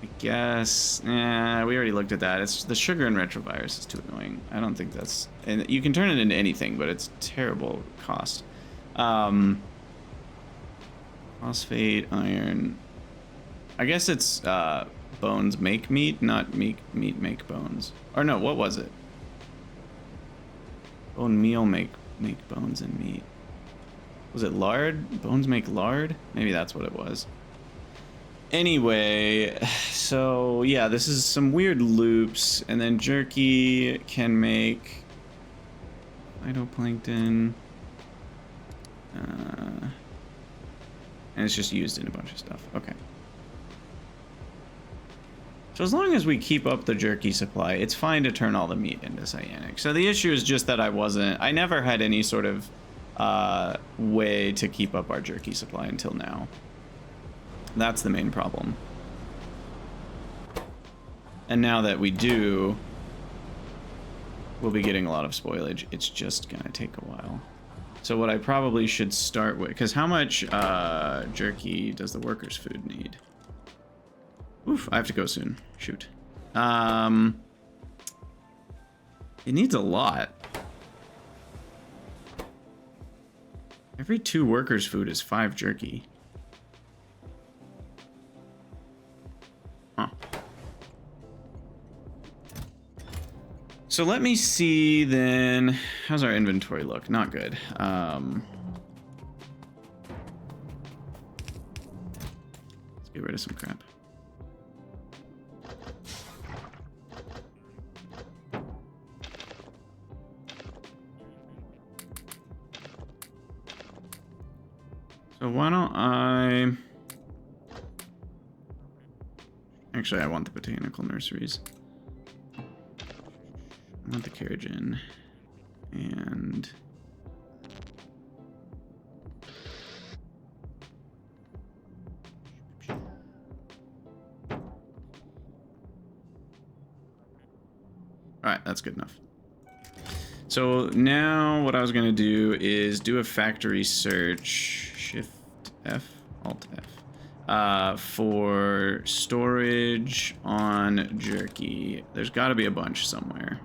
I guess... we already looked at that. It's the sugar and retrovirus is too annoying. I don't think that's... And you can turn it into anything, but it's terrible cost. Phosphate, iron... I guess it's bones make meat, not meat make bones. Or no, what was it? Bone meal make bones and meat. Was it lard? Bones make lard? Maybe that's what it was. Anyway, so yeah, this is some weird loops, and then jerky can make phytoplankton. And it's just used in a bunch of stuff. Okay. So as long as we keep up the jerky supply, it's fine to turn all the meat into cyanic. So the issue is just that I never had any sort of way to keep up our jerky supply until now. That's the main problem. And now that we do, we'll be getting a lot of spoilage. It's just gonna take a while. So what I probably should start with, because how much jerky does the workers' food need? Oof, I have to go soon. Shoot. It needs a lot. Every 2 workers' food is 5 jerky. Huh. So let me see then. How's our inventory look? Not good. Let's get rid of some crap. So why don't I... Actually, I want the botanical nurseries. I want the carriage in. And... Alright, that's good enough. So now what I was going to do is do a factory search. Shift F, Alt F. For storage on jerky. There's got to be a bunch somewhere.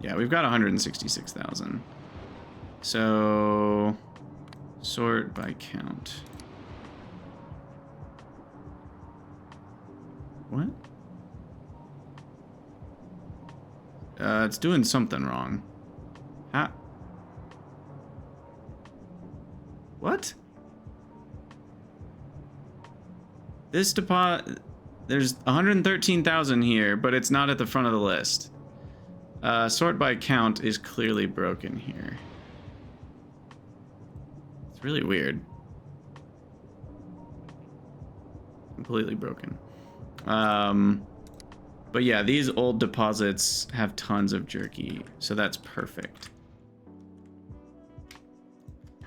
Yeah, we've got 166,000. So sort by count. What? It's doing something wrong. How? What? This deposit, there's 113,000 here, but it's not at the front of the list. Sort by count is clearly broken here. It's really weird. Completely broken. But yeah, these old deposits have tons of jerky, so that's perfect.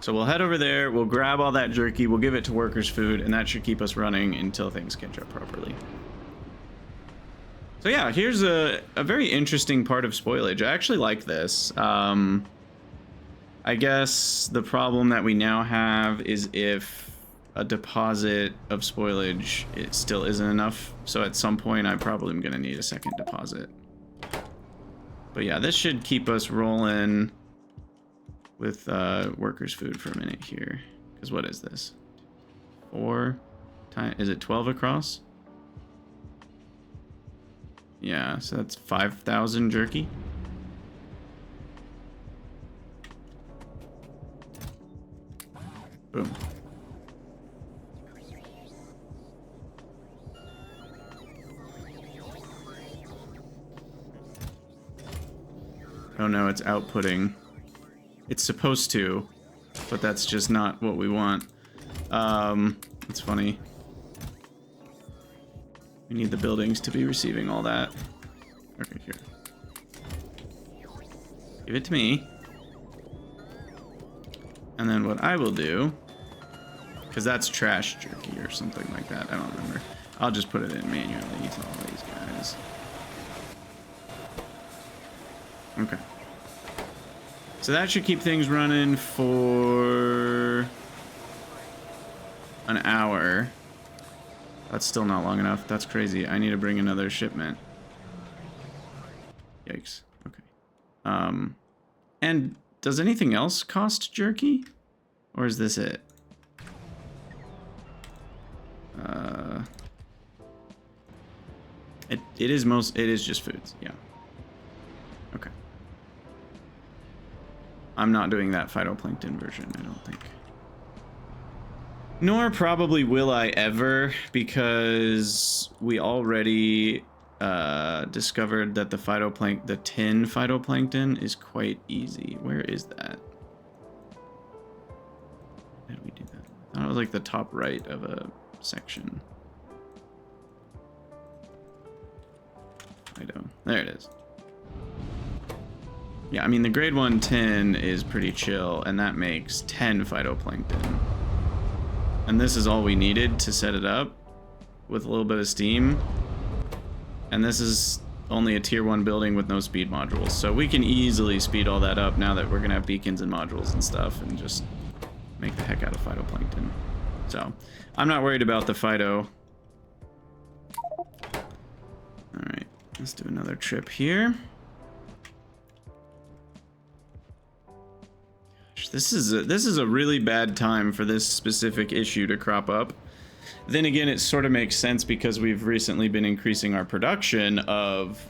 So we'll head over there, we'll grab all that jerky, we'll give it to workers' food, and that should keep us running until things catch up properly. So yeah, here's a very interesting part of spoilage. I actually like this. I guess the problem that we now have is if a deposit of spoilage, it still isn't enough. So at some point, I probably am going to need a second deposit. But yeah, this should keep us rolling with workers' food for a minute here. Because what is this? 4 times, is it 12 across? Yeah, so that's 5,000 jerky. Boom. Oh no, it's outputting. It's supposed to, but that's just not what we want. That's funny. We need the buildings to be receiving all that. Okay, here. Give it to me. And then what I will do, because that's trash jerky or something like that, I don't remember. I'll just put it in manually to all these guys. Okay. So that should keep things running for an hour. That's still not long enough. That's crazy. I need to bring another shipment. Yikes. Okay. And does anything else cost jerky? Or is this it? It is just foods, yeah. Okay. I'm not doing that phytoplankton version, I don't think. Nor probably will I ever, because we already discovered that the tin phytoplankton is quite easy. Where is that? was like the top right of a section. There it is. Yeah, I mean, the grade 1 tin is pretty chill, and that makes 10 phytoplankton. And this is all we needed to set it up with a little bit of steam. And this is only a tier 1 building with no speed modules. So we can easily speed all that up now that we're gonna have beacons and modules and stuff, and just make the heck out of phytoplankton. So I'm not worried about the phyto. All right, let's do another trip here. This is a really bad time for this specific issue to crop up. Then again, it sort of makes sense because we've recently been increasing our production of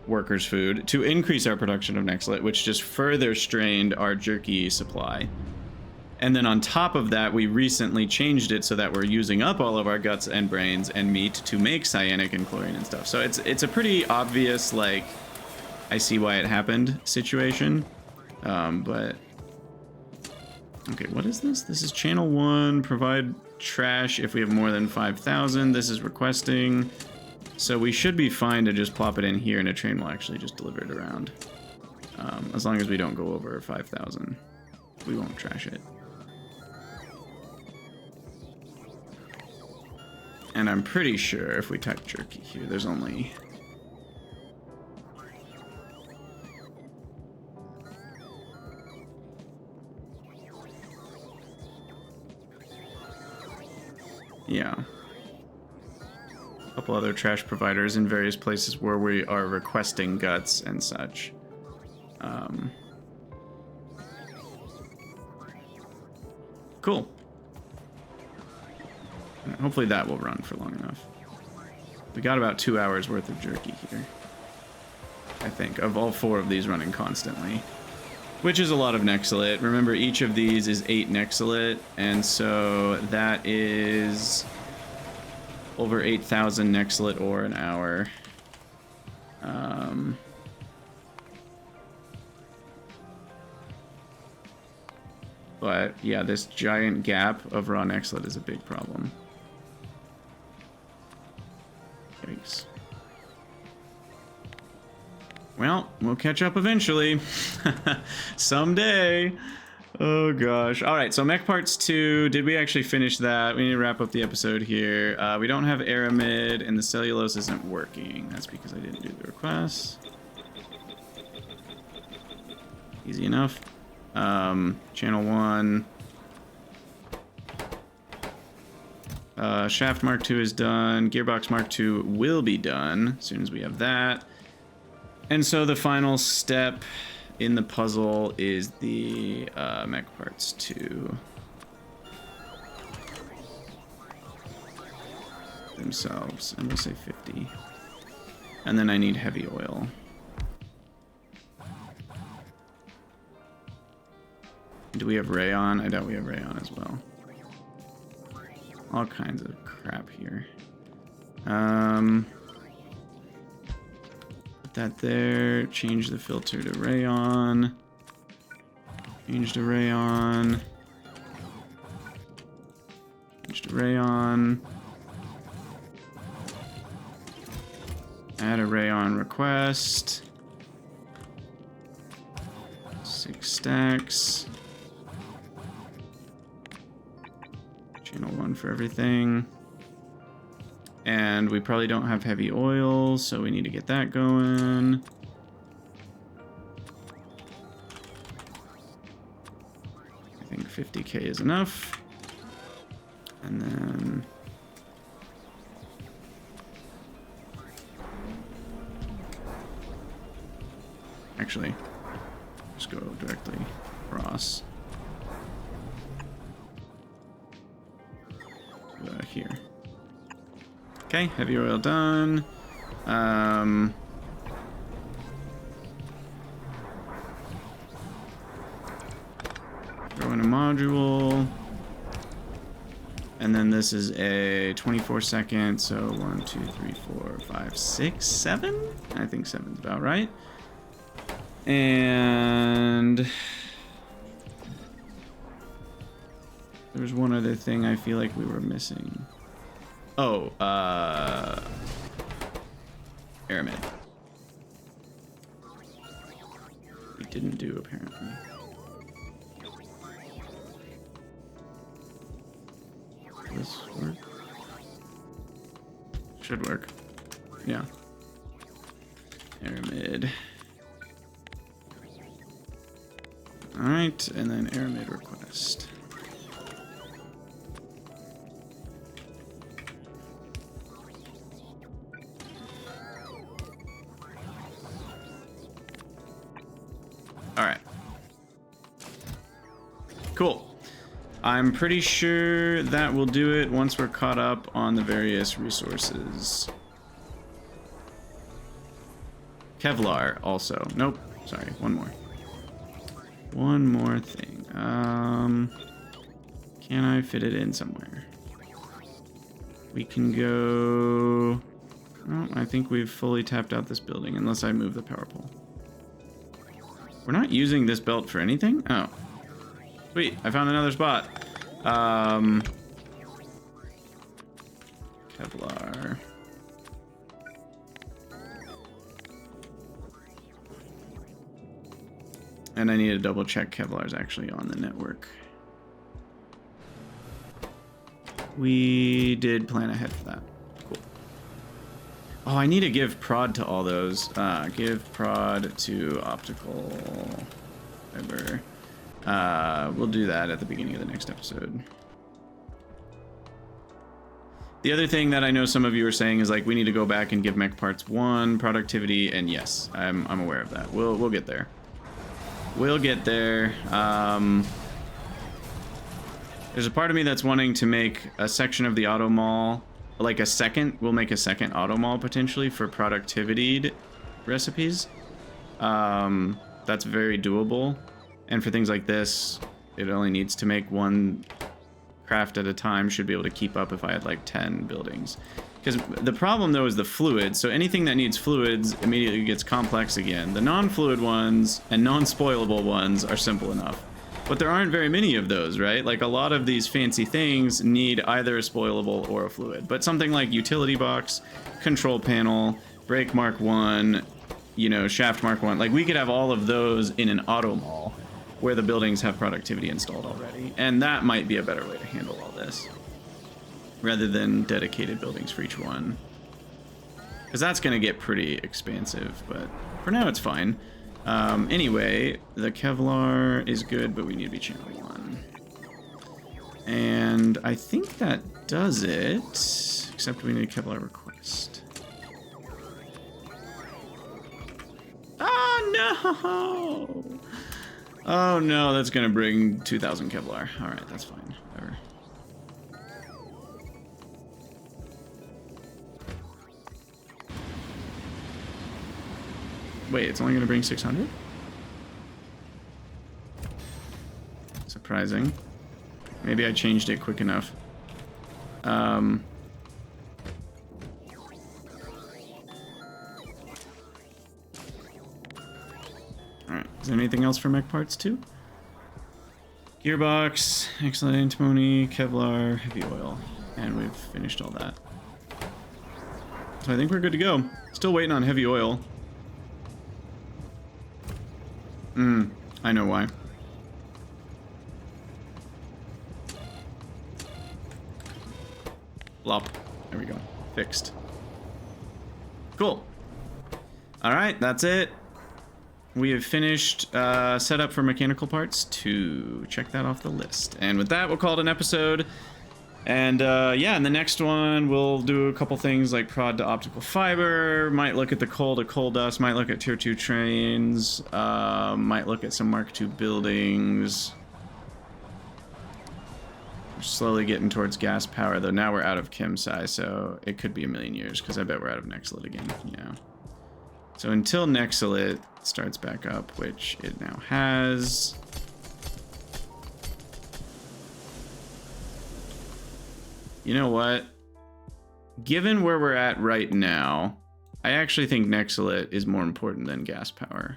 workers' food to increase our production of Nextlet, which just further strained our jerky supply. And then on top of that, we recently changed it so that we're using up all of our guts and brains and meat to make cyanic and chlorine and stuff. So it's a pretty obvious, like, I see why it happened situation. But okay, what is this? This is channel 1, provide trash if we have more than 5,000. This is requesting. So we should be fine to just plop it in here and a train will actually just deliver it around. As long as we don't go over 5,000. We won't trash it. And I'm pretty sure if we type jerky here, there's only... Yeah. A couple other trash providers in various places where we are requesting guts and such. Cool. Hopefully that will run for long enough. We got about 2 hours worth of jerky here. I think, of all 4 of these running constantly. Which is a lot of Nextlet. Remember, each of these is 8 Nextlet, and so that is over 8,000 Nextlet ore an hour. But yeah, this giant gap of raw Nextlet is a big problem. Yikes. Well, we'll catch up eventually. Someday. Oh gosh. Alright, so mech parts 2. Did we actually finish that? We need to wrap up the episode here. We don't have aramid and the cellulose isn't working. That's because I didn't do the request. Easy enough. Channel 1. Shaft Mark 2 is done. Gearbox Mark 2 will be done as soon as we have that. And so the final step in the puzzle is the mech parts 2 themselves. And we'll say 50. And then I need heavy oil. Do we have rayon? I doubt we have rayon as well. All kinds of crap here. Put that there. Change the filter to rayon. Change to rayon. Change to rayon. Add a rayon request. 6 stacks. Channel 1 for everything. And we probably don't have heavy oil, so we need to get that going. I think 50k is enough. And then... actually, just go directly across. Here. Okay, heavy oil done. Throw in a module. And then this is a 24 second, so 1, 2, 3, 4, 5, 6, 7? I think 7's about right. And There was one other thing I feel like we were missing. Oh, Aramid. We didn't do, apparently. This work? Should work. Yeah. Aramid. Alright, and then Aramid request. Alright. Cool. I'm pretty sure that will do it once we're caught up on the various resources. Kevlar also. Nope. Sorry, one more. One more thing. Can I fit it in somewhere? We can go... Oh, I think we've fully tapped out this building, unless I move the power pole. We're not using this belt for anything? Oh. Sweet, I found another spot. Kevlar. And I need to double check Kevlar's actually on the network. We did plan ahead for that. Cool. Oh, I need to give prod to all those. Give prod to optical fiber. We'll do that at the beginning of the next episode. The other thing that I know some of you are saying is like we need to go back and give mech parts 1 productivity, and yes, I'm aware of that. We'll get there. We'll get there. There's a part of me that's wanting to make a section of the auto mall, like we'll make a second auto mall potentially for productivity recipes. That's very doable. And for things like this, it only needs to make 1 craft at a time. Should be able to keep up if I had like 10 buildings. Because the problem though is the fluids. So anything that needs fluids immediately gets complex again. The non-fluid ones and non-spoilable ones are simple enough. But there aren't very many of those, right? Like a lot of these fancy things need either a spoilable or a fluid. But something like utility box, control panel, brake mark 1, you know, shaft mark 1. Like we could have all of those in an auto mall where the buildings have productivity installed already. And that might be a better way to handle all this, rather than dedicated buildings for each one. Because that's going to get pretty expansive, but for now it's fine. Anyway, the Kevlar is good, but we need to be channel 1. And I think that does it, except we need a Kevlar request. Oh no! Oh no, that's gonna bring 2,000 Kevlar. Alright, that's fine. Whatever. Wait, it's only gonna bring 600? Surprising. Maybe I changed it quick enough. Alright, is there anything else for mech parts too? Gearbox, excellent antimony, Kevlar, heavy oil. And we've finished all that. So I think we're good to go. Still waiting on heavy oil. I know why. Blop. There we go. Fixed. Cool. Alright, that's it. We have finished setup for mechanical parts 2. Check that off the list. And with that, we'll call it an episode. And yeah, in the next one, we'll do a couple things like prod to optical fiber, might look at the coal to coal dust, might look at tier 2 trains, might look at some Mark II buildings. We're slowly getting towards gas power, though now we're out of Chemsci, so it could be a million years, because I bet we're out of Nexalit again, yeah. So until Nexalit starts back up, which it now has. You know what? Given where we're at right now, I actually think Nexalit is more important than gas power.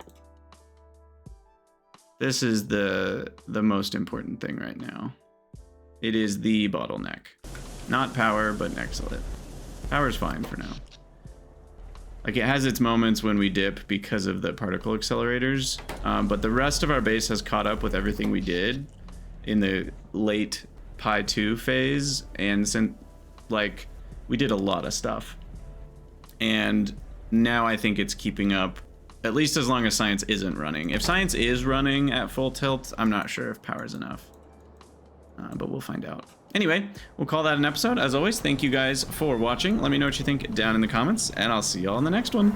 This is the most important thing right now. It is the bottleneck. Not power, but excellent. Power's fine for now. Like, it has its moments when we dip because of the particle accelerators, but the rest of our base has caught up with everything we did in the late Pi 2 phase, and since, like, we did a lot of stuff. And now I think it's keeping up, at least as long as science isn't running. If science is running at full tilt, I'm not sure if power's enough. But we'll find out. Anyway, we'll call that an episode. As always, thank you guys for watching. Let me know what you think down in the comments, and I'll see you all in the next one.